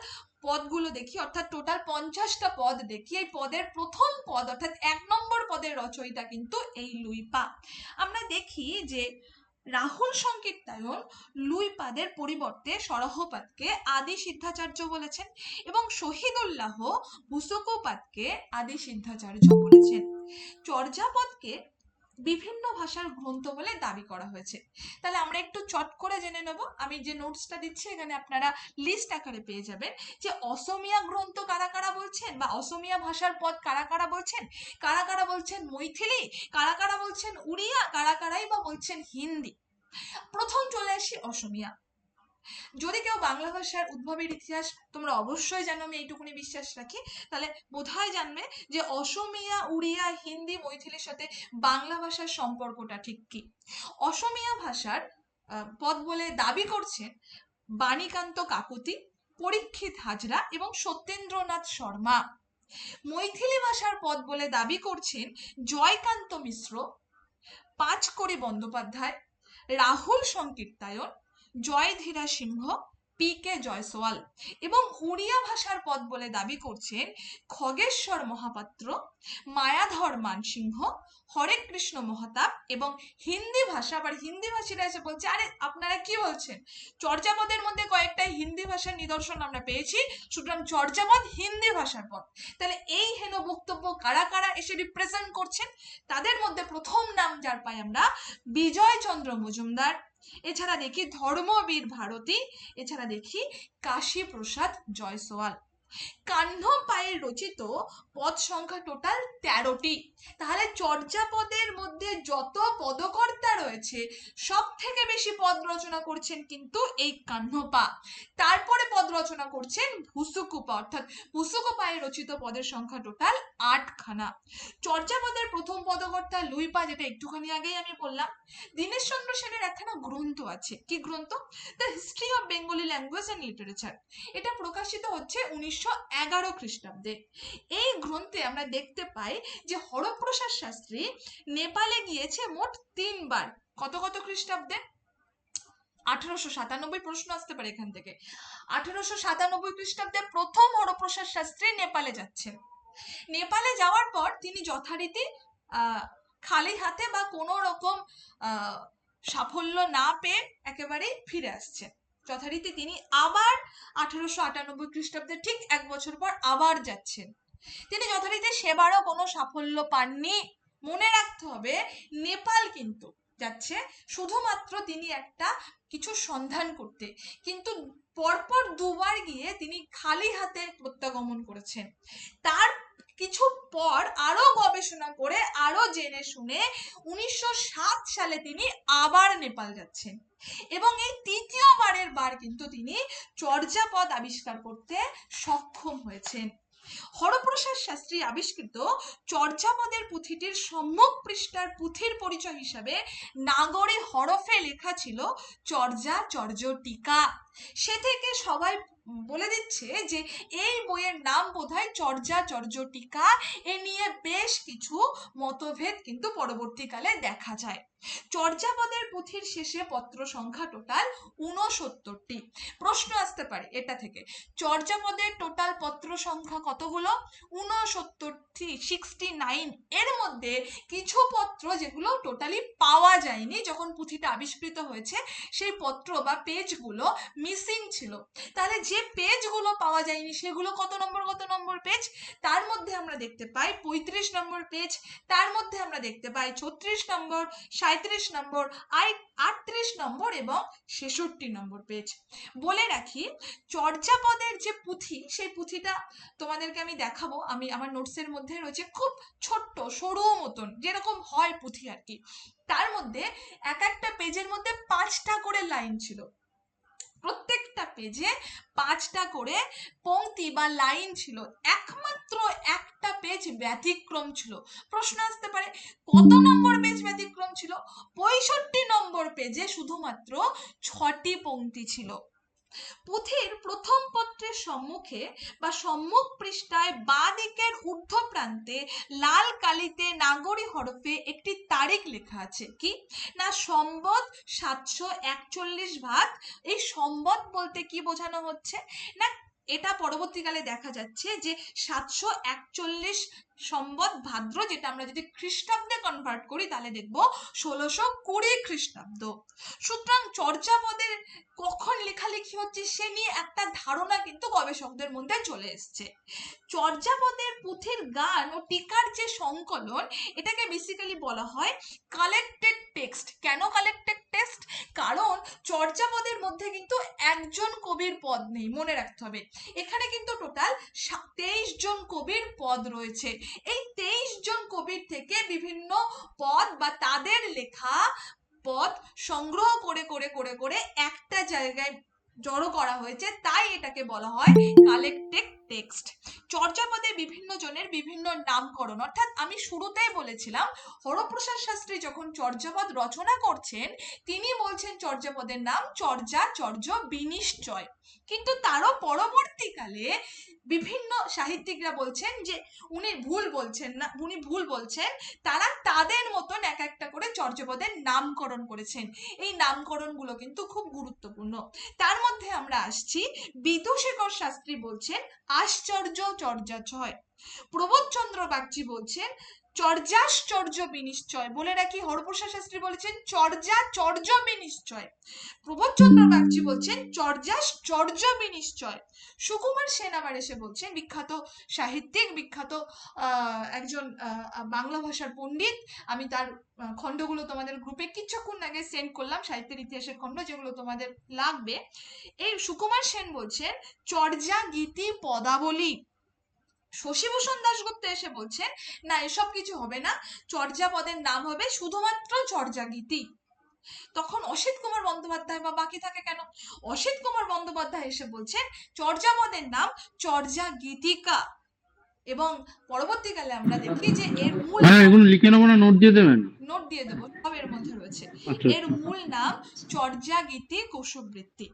পদগুলো দেখি, অর্থাৎ টোটাল 50টা পদ দেখি, এই পদের প্রথম পদ অর্থাৎ 1 নম্বর পদের রচয়িতা কিন্তু এই লুইপা। আমরা দেখি যে রাহুল সংকীর্তায়ন লুইপাদের পরিবর্তে সরহপাদকে আদি সিদ্ধাচার্য বলেছেন এবং শহীদুল্লাহ ভুসুকুপাদকে আদি সিদ্ধাচার্য বলেছেন। চর্যাপদকে বিভিন্ন ভাষার গ্রন্থ বলে দাবি করা হয়েছে। তাহলে আমরা একটু চট করে জেনে নেব। আমি যে নোটসটা দিচ্ছি এখানে আপনারা লিস্ট আকারে পেয়ে যাবেন যে অসমীয়া গ্রন্থ কারা কারা বলছেন, বা অসমীয়া ভাষার পদ কারা কারা বলছেন, কারা কারা বলছেন মৈথিলি, কারা কারা বলছেন উড়িয়া, কারা কারাই বা বলছেন হিন্দি। প্রথম চলে আসি অসমীয়া। যদি কেউ বাংলা ভাষার উদ্ভবের ইতিহাস তোমরা অবশ্যই জানো, আমি এইটুকুনি বিশ্বাস রাখি, তাহলে বোধহয় জানবে যে অসমীয়া, উড়িয়া, হিন্দি, মৈথিলির সাথে বাংলা ভাষার সম্পর্কটা ঠিক কি। অসমীয়া ভাষার পদ বলে দাবি করছেন বাণীকান্ত কাকতি, পরীক্ষিত হাজরা এবং সত্যেন্দ্রনাথ শর্মা। মৈথিলি ভাষার পদ বলে দাবি করছেন জয়কান্ত মিশ্র, পাঁচকড়ি বন্দ্যোপাধ্যায়, রাহুল সংকীর্তায়ন, জয়ধীরা সিংহ, পি.কে. জয়সওয়াল। এবং উড়িয়া ভাষার পদ বলে দাবি করছেন খগেশ্বর মহাপাত্র, মায়াধর মানসিংহ, হরে কৃষ্ণ মহাতাব। এবং হিন্দি ভাষা, আবার হিন্দি ভাষীরা এসে বলছে, আরে আপনারা কি বলছেন, চর্যাপদের মধ্যে কয়েকটা হিন্দি ভাষার নিদর্শন আমরা পেয়েছি, সুতরাং চর্যাপদ হিন্দি ভাষার পদ। তাহলে এই হেন বক্তব্য কারা কারা এসে রিপ্রেজেন্ট করছেন? তাদের মধ্যে প্রথম নাম যার পাই আমরা, বিজয় চন্দ্র মজুমদার, এছাড়া দেখি ধর্মবীর ভারতী, এছাড়া দেখি কাশী প্রসাদ জয়সওয়াল। কাহ্নপায়ের রচিত পদ সংখ্যা টোটাল 13টি। তাহলে চর্যাপদের মধ্যে যত পদকর্তা রয়েছে সব থেকে বেশি পদ রচনা করছেন কিন্তু এই কাহ্নপা। তারপরে পদ রচনা করছেন ভুসুকুপা, অর্থাৎ ভুসুকুপায়ের রচিত পদের সংখ্যা টোটাল 8খানা। চর্যাপদের প্রথম পদকর্তা লুইপা, যেটা একটুখানি আগেই আমি বললাম। দীনেশ চন্দ্র সেনের একখানা গ্রন্থ আছে, কি গ্রন্থ? The history of Bengali language and literature. এটা প্রকাশিত হচ্ছে 1911 খ্রিস্টাব্দে। এই গ্রন্থে আমরা দেখতে পাই যে হরপ্রসাদ শাস্ত্রী নেপালে গিয়েছে মোট 3 বার। কত কত খ্রিস্টাব্দে? 1897। প্রশ্ন আসতে পারে এখান থেকে। 1897 খ্রিস্টাব্দে প্রথম হরপ্রসাদ শাস্ত্রী নেপালে যাচ্ছেন। নেপালে যাওয়ার পর তিনি যথারীতি খালি হাতে বা কোনো রকম সাফল্য না পেয়ে একেবারে ফিরে আসছেন। যথারীতি তিনি আবার 1898 খ্রিস্টাব্দে ঠিক 1 বছর পর আবার যাচ্ছেন। তিনি যথারীতি সেবারও কোনো সাফল্য পাননি। মনে রাখতে হবে, নেপাল কিন্তু যাচ্ছে শুধুমাত্র তিনি একটা কিছু সন্ধান করতে, কিন্তু পরপর 2 বার গিয়ে তিনি খালি হাতে প্রত্যাগমন করেছেন। তার কিছু পর আরো গবেষণা করে আরো জেনে শুনে 1907 সালে তিনি আবার নেপাল যাচ্ছেন এবং এই তৃতীয়বারের বার কিন্তু তিনি চর্যাপদ আবিষ্কার করতে সক্ষম হয়েছেন। হরপ্রসাদ শাস্ত্রী আবিষ্কৃত চর্যাপদের পুঁথিটির সম্মুখ পৃষ্ঠার পুঁথির পরিচয় হিসাবে নাগরী হরফে লেখা ছিল চর্যা চর্য টিকা। সে থেকে সবাই বলে দিচ্ছে যে এই বইয়ের নাম বোধহয় চর্যা চর্য টিকা। এ নিয়ে বেশ কিছু মতভেদ কিন্তু পরবর্তীকালে দেখা যায়। চর্যাপদের পুঁথির শেষে পত্র সংখ্যা টোটাল 69টি। প্রশ্ন আসতে পারে এটা থেকে, চর্যাপদের টোটাল পত্র সংখ্যা কতগুলো? 69টি, 69। এর মধ্যে কিছু পত্র যেগুলো টোটালি পাওয়া যায়নি যখন পুঁথিটা আবিষ্কৃত হয়েছে, সেই পত্র বা পেজগুলো মিসিং ছিল। তাহলে যে পেজগুলো পাওয়া যায়নি সেগুলো কত নম্বর পেজ? তার মধ্যে আমরা দেখতে পাই 35 নম্বর পেজ, তার মধ্যে আমরা দেখতে পাই 36 নম্বর, 37 নম্বর, 38 নম্বর এবং 66 নম্বর পেজ। বলে রাখি, চর্যাপদের যে পুঁথি, সেই পুঁথিটা তোমাদেরকে আমি দেখাবো, আমি আমার নোটসের মধ্যে রয়েছে, খুব ছোট্ট সরু মতন যেরকম হয় পুঁথি আর কি। তার মধ্যে এক একটা পেজের মধ্যে 5টা করে লাইন ছিল, প্রত্যেকটা পেজে 5টা করে পংক্তি বা লাইন ছিল, একমাত্র একটা পেজ ব্যতিক্রম ছিল। প্রশ্ন আসতে পারে কত নম্বর পেজ ব্যতিক্রম ছিল? 65 নম্বর পেজে শুধুমাত্র 6টি পংক্তি ছিল। পুঁথির প্রথম পত্রের সম্মুখে বা সম্মুখ পৃষ্ঠায় বাঁ দিকের ঊর্ধ্ব প্রান্তে লাল কালিতে নাগরী হরফে একটি তারিখ লেখা আছে। কি না, সম্বত 741 ভাগ। এই সম্বত বলতে কি বোঝানো হচ্ছে না, এটা পরবর্তীকালে দেখা যাচ্ছে যে 741 সম্বত ভাদ্র, যেটা আমরা যদি খ্রিস্টাব্দে কনভার্ট করি তাহলে দেখবো 1620 খ্রিস্টাব্দ। সুতরাং চর্যাপদের কখন লেখালেখি হচ্ছে সে নিয়ে একটা ধারণা কিন্তু গবেষকদের মধ্যে চলে এসছে। চর্যাপদের পুঁথির গান ও টিকার যে সংকলন, এটাকে বেসিক্যালি বলা হয় কালেক্টেড টেক্সট। কেন কালেক্টেড টেক্সট? কারণ চর্যাপদের মধ্যে কিন্তু একজন কবির পদ নেই, মনে রাখতে হবে। এখানে কিন্তু টোটাল 23 জন কবির পদ রয়েছে। এই 23 জন কবির থেকে বিভিন্ন পদ বা তাদের লেখা পদ সংগ্রহ করে করে করে করে একটা জায়গায় জড়ো করা হয়েছে, তাই এটাকে বলা হয় কালেক্টেড টেক্সট। চর্যাপদে বিভিন্ন জনের বিভিন্ন নামকরণ, অর্থাৎ আমি শুরুতেই বলেছিলাম হরপ্রসাদ শাস্ত্রী যখন চর্যাপদ রচনা করছেন তিনি বলছেন চর্যাপদের নাম চর্যা চর্য বিনিশ্চয়, কিন্তু তারও পরবর্তীকালে বিভিন্ন সাহিত্যিকরা বলছেন যে উনি ভুল বলছেন, তারা তাদের মতন এক একটা করে চর্যাপদের নামকরণ করেছেন। এই নামকরণগুলো কিন্তু খুব গুরুত্বপূর্ণ। তার মধ্যে আমরা আসছি, বিদুশেখর শাস্ত্রী বলছেন আশ্চর্য চর্যাচয়, প্রবোধচন্দ্র বাগচি বলছেন চর্যাশ্চর্য বিনিশ্চয়। বলে রাখি, হরপ্রসাদ শাস্ত্রী বলেছেন চর্যাচর্য বিনিশ্চয়, প্রবোধচন্দ্র বাগচি বলছেন চর্যাশ্চর্য বিনিশ্চয়। সুকুমার সেন আবার এসে বলছেন, বিখ্যাত সাহিত্যিক, বিখ্যাত একজন বাংলা ভাষার পণ্ডিত, আমি তার খণ্ডগুলো তোমাদের গ্রুপে কিছুক্ষণ আগে সেন্ড করলাম, সাহিত্যের ইতিহাসের খণ্ড, যেগুলো তোমাদের লাগবে। এই সুকুমার সেন বলছেন চর্যা গীতি পদাবলী। শশীভূষণ দাশগুপ্ত এসে বলছেন না, এসব কিছু হবে না, চর্যাপদের নাম হবে শুধুমাত্র চর্যাগীতি। তখন অসিত কুমার বন্দ্যোপাধ্যায় বা বাকি থাকে কেন, অসিত কুমার বন্দ্যোপাধ্যায় এসে বলছেন চর্যাপদের নাম চর্যা গীতিকা। এবং পরবর্তীকালে আমরা দেখি যে এর মূল, এগুলো লিখে নেবো না নোট দিয়ে দেবেন? নোট দিয়ে দেবো, সব এর মধ্যে রয়েছে। আচ্ছা, এর মূল নাম চর্যা গীতি কৌশবৃত্তি।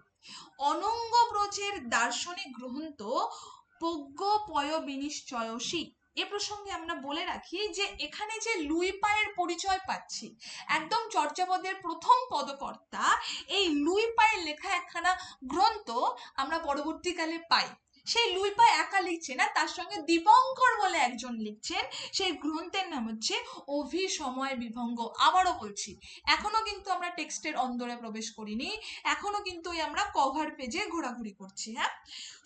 অনঙ্গ ব্রজের দার্শনিক গ্রন্থ প্রজ্ঞ পয় বিনিশ্চয়সী। এ প্রসঙ্গে আমরা বলে রাখি যে এখানে যে লুই পায়ের পরিচয় পাচ্ছি, একদম চর্যাপদের প্রথম পদকর্তা, এই লুই পায়ের লেখা একখানা গ্রন্থ আমরা পরবর্তীকালে পাই। সেই লুই পাই একা লিখছে না, তার সঙ্গে দীপঙ্কর বলে একজন লিখছেন। সেই গ্রন্থের নাম হচ্ছে অভিসময় বিভঙ্গ। আবারও বলছি, এখনো কিন্তু আমরা টেক্সটের অন্দরে প্রবেশ করিনি, এখনো কিন্তু আমরা কভার পেজে ঘোরাঘুরি করছি। হ্যাঁ,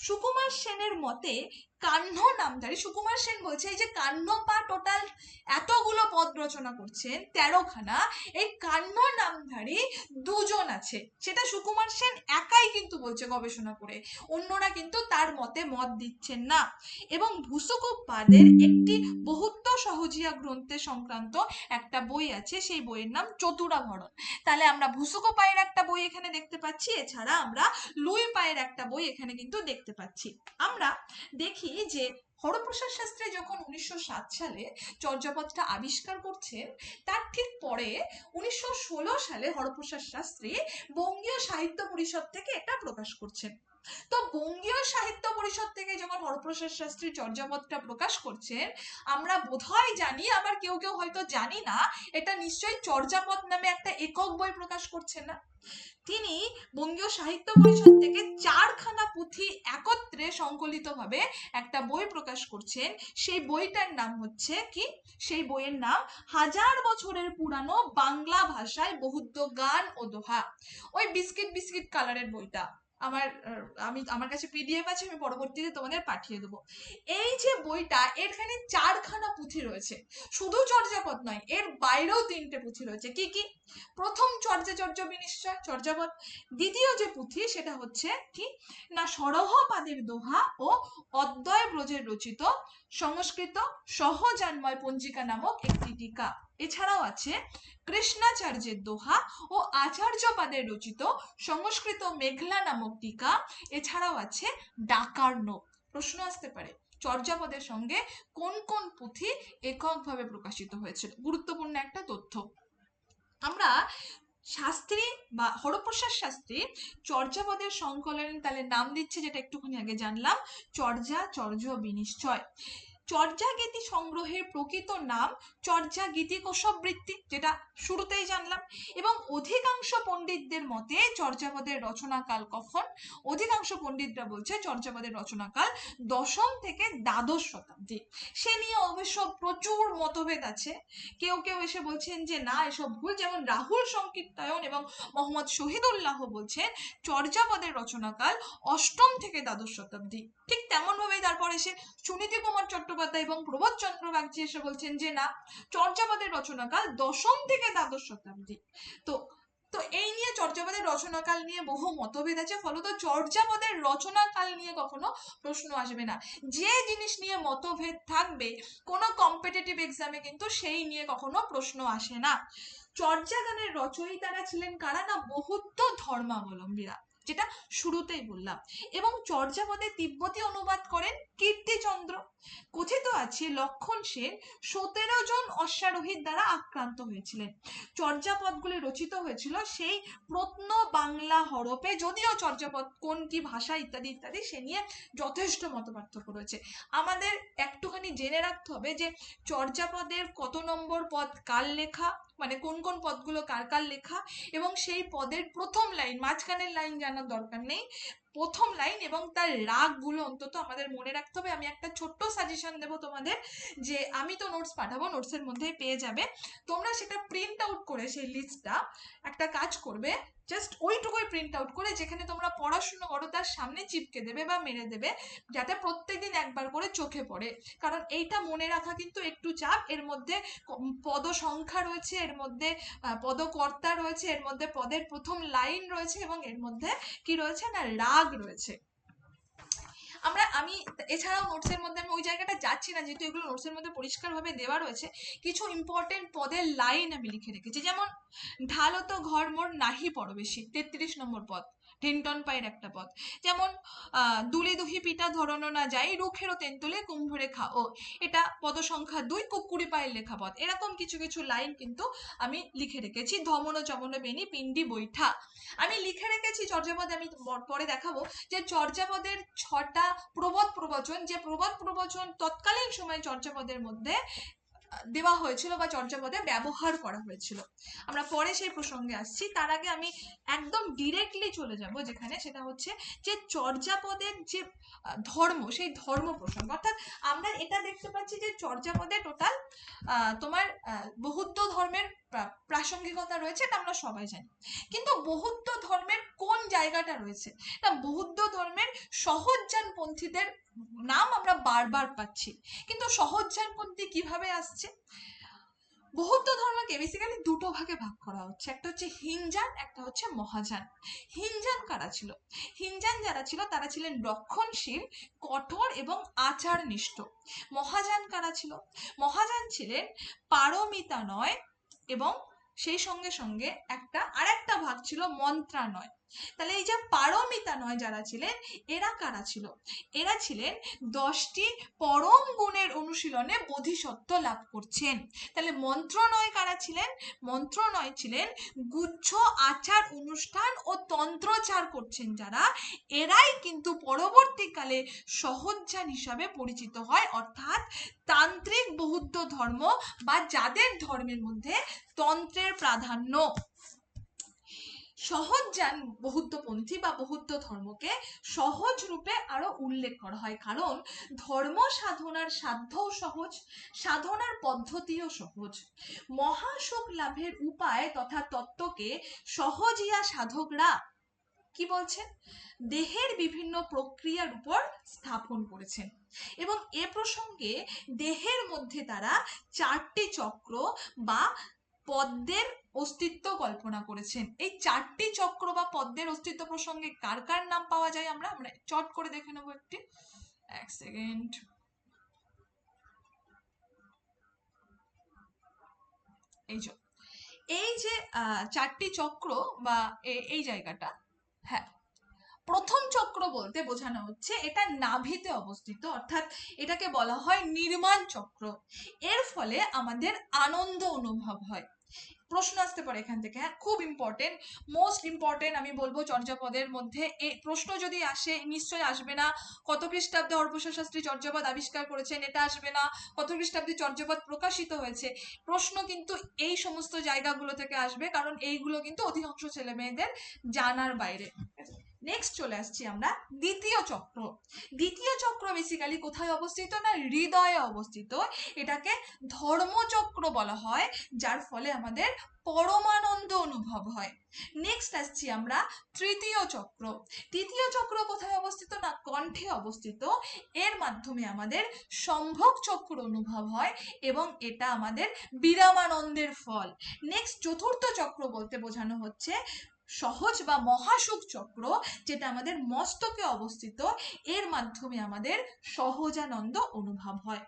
সুকুমার সেনের মতে কাহ্ন নামধারী, সুকুমার সেন বলছে এই যে কাহ্নপা টোটাল এতগুলো পদ রচনা করছেন 13খানা, এই কাহ্ন নামধারী 2 জন আছে, সেটা সুকুমার সেন একাই কিন্তু বলছে গবেষণা করে, অন্যরা কিন্তু তার মতে মত দিচ্ছেন না। এবং ভূসুকোপাদের একটি বহুত্ব সহজিয়া গ্রন্থে সংক্রান্ত একটা বই আছে, সেই বইয়ের নাম চতুরাভরণ। তাহলে আমরা ভূসুকোপায়ের একটা বই এখানে দেখতে পাচ্ছি, এছাড়া আমরা লুই পায়ের একটা বই এখানে কিন্তু দেখতে পাচ্ছি। আমরা দেখি যে হরপ্রসাদ শাস্ত্রী যখন 1907 সালে চর্যাপদটা আবিষ্কার করছেন, তার ঠিক পরে 1916 সালে হরপ্রসাদ শাস্ত্রী বঙ্গীয় সাহিত্য পরিষদ থেকে এটা প্রকাশ করছেন। তো বঙ্গীয় সাহিত্য পরিষদ থেকে যখন হরপ্রসাদ শাস্ত্রী চর্যাপদটা প্রকাশ করছেন, আমরা বোধহয় জানি, আবার কেউ কেউ হয়তো জানি না, এটা নিশ্চয়ই চর্যাপদ নামে একটা একক বই প্রকাশ করছেন না। তিনি বঙ্গীয় সাহিত্য পরিষদ থেকে 4খানা পুঁথি একত্রে সংকলিত ভাবে একটা বই প্রকাশ করছেন। সেই বইটার নাম হচ্ছে কি, সেই বইয়ের নাম হাজার বছরের পুরানো বাংলা ভাষায় বহুদ্ধ গান ও দোহা। ওই বিস্কিট বিস্কিট কালারের বইটা আমার কাছে পিডিএফ আছে, আমি পরবর্তীতে তোমাদের পাঠিয়ে দেবো। এই যে বইটা, এখানে 4খানা পুঁথি রয়েছে, শুধু চর্যাপদ নয়, এর বাইরেও 3টে পুঁথি রয়েছে। কি কি? প্রথম চর্যা বিনিশ্চয় চর্যাপদ, দ্বিতীয় যে পুঁথি সেটা হচ্ছে কি না সরহপাদের দোহা ও অদ্বয় ব্রজের রচিত সংস্কৃত সহজান্ময় পঞ্জিকা নামক একটি টিকা। এছাড়াও আছে কৃষ্ণাচার্যের দোহা ও আচার্যপাদের রচিত সংস্কৃত মেঘলা নামক টিকা। এছাড়াও আছে ডাকার্ণব। প্রশ্ন আসতে পারে চর্যাপদের সঙ্গে কোন কোন পুঁথি এককভাবে প্রকাশিত হয়েছিল, গুরুত্বপূর্ণ একটা তথ্য। আমরা শাস্ত্রী বা হরপ্রসাদ শাস্ত্রী চর্যাপদের সংকলন তাহলে নাম দিচ্ছে, যেটা একটুখানি আগে জানলাম, চর্য বিনিশ্চয়। চর্যা গীতি সংগ্রহের প্রকৃত নাম চর্যা গীতিকোষবৃত্তি, যেটা শুরুতেই জানলাম। এবং অধিকাংশ পণ্ডিতদের মতে চর্যাপদের রচনাকাল কখন? অধিকাংশ পণ্ডিতরা বলছে চর্যাপদের রচনাকাল 10ম থেকে দ্বাদশ শতাব্দী। সে নিয়ে অবশ্য প্রচুর মতভেদ আছে। কেউ কেউ এসে বলছেন যে না, এসব ভুল। যেমন রাহুল সংকীর্তায়ন এবং মোহাম্মদ শহীদুল্লাহ বলছেন চর্যাপদের রচনাকাল 8ম থেকে দ্বাদশ শতাব্দী। ঠিক তেমন ভাবেই তারপর এসে সুনীতি কুমার চট্টোপাধ্যায় এবং প্রবোধ চন্দ্র বাগচি এসে বলছেন যে না, চর্যাপদের রচনাকাল 10ম থেকে দ্বাদশ শতাব্দী। তো তো এই নিয়ে চর্যাপদের রচনাকাল নিয়ে বহু মতভেদ আছে, ফলত চর্যাপদের রচনাকাল নিয়ে কখনো প্রশ্ন আসবে না। যে জিনিস নিয়ে মতভেদ থাকবে কোনো কম্পিটিটিভ এক্সামে কিন্তু সেই নিয়ে কখনো প্রশ্ন আসে না। চর্যা গানের রচয়িতারা ছিলেন কারা? না বৌদ্ধ ধর্মাবলম্বীরা, যেটা শুরুতেই বললাম। এবং চর্যাপদে তিব্বতী অনুবাদ করেন কীর্তিচন্দ্র। কথিত আছে লক্ষণ সেন 17 জন অশ্বারোহীর দ্বারা আক্রান্ত হয়েছিলেন। চর্যাপদগুলি রচিত হয়েছিল সেই প্রত্ন বাংলা হরপে, যদিও চর্যাপদ কোন কি ভাষা ইত্যাদি ইত্যাদি সে নিয়ে যথেষ্ট মতপার্থক্য রয়েছে। আমাদের একটুখানি জেনে রাখতে হবে যে চর্যাপদের কত নম্বর পদ কার লেখা, মানে কোন কোন পদগুলো কার কার লেখা, এবং সেই পদের প্রথম লাইন, মাঝখানের লাইন জানার দরকার নেই, প্রথম লাইন এবং তার রাগগুলো অন্তত আমাদের মনে রাখতে হবে। আমি একটা ছোট্ট সাজেশন দেবো তোমাদের, যে আমি তো নোটস পাঠাবো, নোটসের মধ্যেই পেয়ে যাবে, তোমরা সেটা প্রিন্ট আউট করে সেই লিস্টটা একটা কাজ করবে, জাস্ট ওইটুকুই প্রিন্ট আউট করে যেখানে তোমরা পড়াশুনো করো তার সামনে চিপকে দেবে বা মেরে দেবে, যাতে প্রত্যেকদিন একবার করে চোখে পড়ে। কারণ এইটা মনে রাখা কিন্তু একটু চাপ। এর মধ্যে পদ সংখ্যা রয়েছে, এর মধ্যে পদকর্তা রয়েছে, এর মধ্যে পদের প্রথম লাইন রয়েছে, এবং এর মধ্যে কি রয়েছে না রাগ রয়েছে। আমি এছাড়াও নোটসের মধ্যে আমি ওই জায়গাটা যাচ্ছি না, যেহেতু এগুলো নোটসের মধ্যে পরিষ্কারভাবে দেওয়া রয়েছে। কিছু ইম্পর্টেন্ট পদের লাইন আমি লিখে রেখেছি, যেমন ঢালত ঘর মোর নাহি পরবেশী, 33 নম্বর পদ, ঢিনটন পায়ের একটা পদ। যেমন দুলি দুহি পিঠা ধরানো না যাই, রুখেরও তেন্তুলে কুম্ভরে খাও, এটা পদ সংখ্যা 2, কুকুরি পায়ের লেখা পদ। এরকম কিছু কিছু লাইন কিন্তু আমি লিখে রেখেছি। ধমন চমন বেনি পিন্ডি বৈঠা আমি লিখে রেখেছি চর্যাপদে। আমি পরে দেখাবো যে চর্যাপদের 6টা প্রবদ প্রবচন, যে প্রবদ প্রবচন তৎকালীন সময় চর্যাপদের মধ্যে দেওয়া হয়েছিল বা চর্যাপদে ব্যবহার করা হয়েছিল। আমরা পরে সেই প্রসঙ্গে আসছি। তার আগে আমি একদম ডিরেক্টলি চলে যাব যেখানে, সেটা হচ্ছে যে চর্যাপদের যে ধর্ম, সেই ধর্ম প্রসঙ্গ। অর্থাৎ আমরা এটা দেখতে পাচ্ছি যে চর্যাপদে টোটাল তোমার বৌদ্ধ ধর্মের প্রাসঙ্গিকতা রয়েছে, এটা আমরা সবাই জানি। কিন্তু বৌদ্ধ ধর্মের কোন জায়গাটা রয়েছে না, বৌদ্ধ ধর্মের সহজ্ঞানপন্থীদের নাম আমরা বারবার পাচ্ছি। কিন্তু সহজ্ঞানপন্থী কিভাবে আসছে? বৌদ্ধ ধর্মকে বেসিক্যালি দুটো ভাগে ভাগ করা হচ্ছে, একটা হচ্ছে হিনজান, একটা হচ্ছে মহাযান। হিনজান কারা ছিল? হিনজান যারা ছিল তারা ছিলেন রক্ষণশীল, কঠোর এবং আচারনিষ্ঠ। মহাযান কারা ছিল? মহাযান ছিলেন পারমিতা নয় এবং সেই সঙ্গে সঙ্গে আরেকটা ভাগ ছিল মন্ত্রানয়। তাহলে এই যে পারমিতা নয় যারা ছিলেন, এরা কারা ছিল? এরা ছিলেন 10টি পরম গুণের অনুশীলনে বোধিসত্ত্ব লাভ করছেন। তাহলে মন্ত্রনয় কারা ছিলেন? মন্ত্রনয় ছিলেন গুচ্ছ আচার অনুষ্ঠান ও তন্ত্রচার করছেন যারা, এরাই কিন্তু পরবর্তীকালে সহজ্ঞান হিসাবে পরিচিত হয়, অর্থাৎ তান্ত্রিক বৌদ্ধ ধর্ম বা যাদের ধর্মের মধ্যে তন্ত্রের প্রাধান্য। সহজ্ঞান বৌদ্ধপন্থী বা বৌদ্ধ ধর্মকে সহজ রূপে আরো উল্লেখ করা হয়, কারণ ধর্ম সাধনার সাধ্যও সহজ, সাধনার পদ্ধতিও সহজ। মহাসুখ লাভের উপায় তথা তত্ত্বকে সহজিয়া সাধকরা কি বলছেন? দেহের বিভিন্ন প্রক্রিয়ার উপর স্থাপন করেছেন, এবং এ প্রসঙ্গে দেহের মধ্যে তারা 4টি চক্র বা পদ্মের অস্তিত্ব কল্পনা করেছেন। এই 4টি চক্র বা পদ্মের অস্তিত্ব প্রসঙ্গে কার কার নাম পাওয়া যায় আমরা চট করে দেখে নেবো একটি। এক সেকেন্ড। এই যে 4টি চক্র বা এই জায়গাটা, হ্যাঁ, প্রথম চক্র বলতে বোঝানো হচ্ছে এটা নাভিতে অবস্থিত, অর্থাৎ এটাকে বলা হয় নির্মাণ চক্র। এর ফলে আমাদের আনন্দ অনুভব হয়। প্রশ্ন আসতে পারে এখান থেকে, হ্যাঁ, খুব ইম্পর্টেন্ট, মোস্ট ইম্পর্টেন্ট আমি বলবো চর্যাপদের মধ্যে। এই প্রশ্ন যদি আসে, নিশ্চয়ই আসবে না কত খ্রিস্টাব্দে অর্পশা শাস্ত্রী চর্যাপদ আবিষ্কার করেছেন, এটা আসবে না কত খ্রিস্টাব্দে চর্যাপদ প্রকাশিত হয়েছে। প্রশ্ন কিন্তু এই সমস্ত জায়গাগুলো থেকে আসবে, কারণ এইগুলো কিন্তু অধিকাংশ ছেলে মেয়েদের জানার বাইরে। নেক্সট চলে আসছি আমরা দ্বিতীয় চক্র। দ্বিতীয় চক্র বেসিক্যালি কোথায় অবস্থিত? না, হৃদয়ে অবস্থিত। এটাকে ধর্মচক্র বলা হয়, যার ফলে আমাদের পরমানন্দ অনুভব হয়। নেক্সট আসছি আমরা তৃতীয় চক্র। তৃতীয় চক্র কোথায় অবস্থিত? না, কণ্ঠে অবস্থিত। এর মাধ্যমে আমাদের সম্ভোগ চক্র অনুভব হয়, এবং এটা আমাদের বিরামানন্দের ফল। নেক্সট চতুর্থ চক্র বলতে বোঝানো হচ্ছে সহজ বা মহাসুখ চক্র, যেটা আমাদের মস্তকে অবস্থিত। এর মাধ্যমে আমাদের সহজানন্দ অনুভব হয়।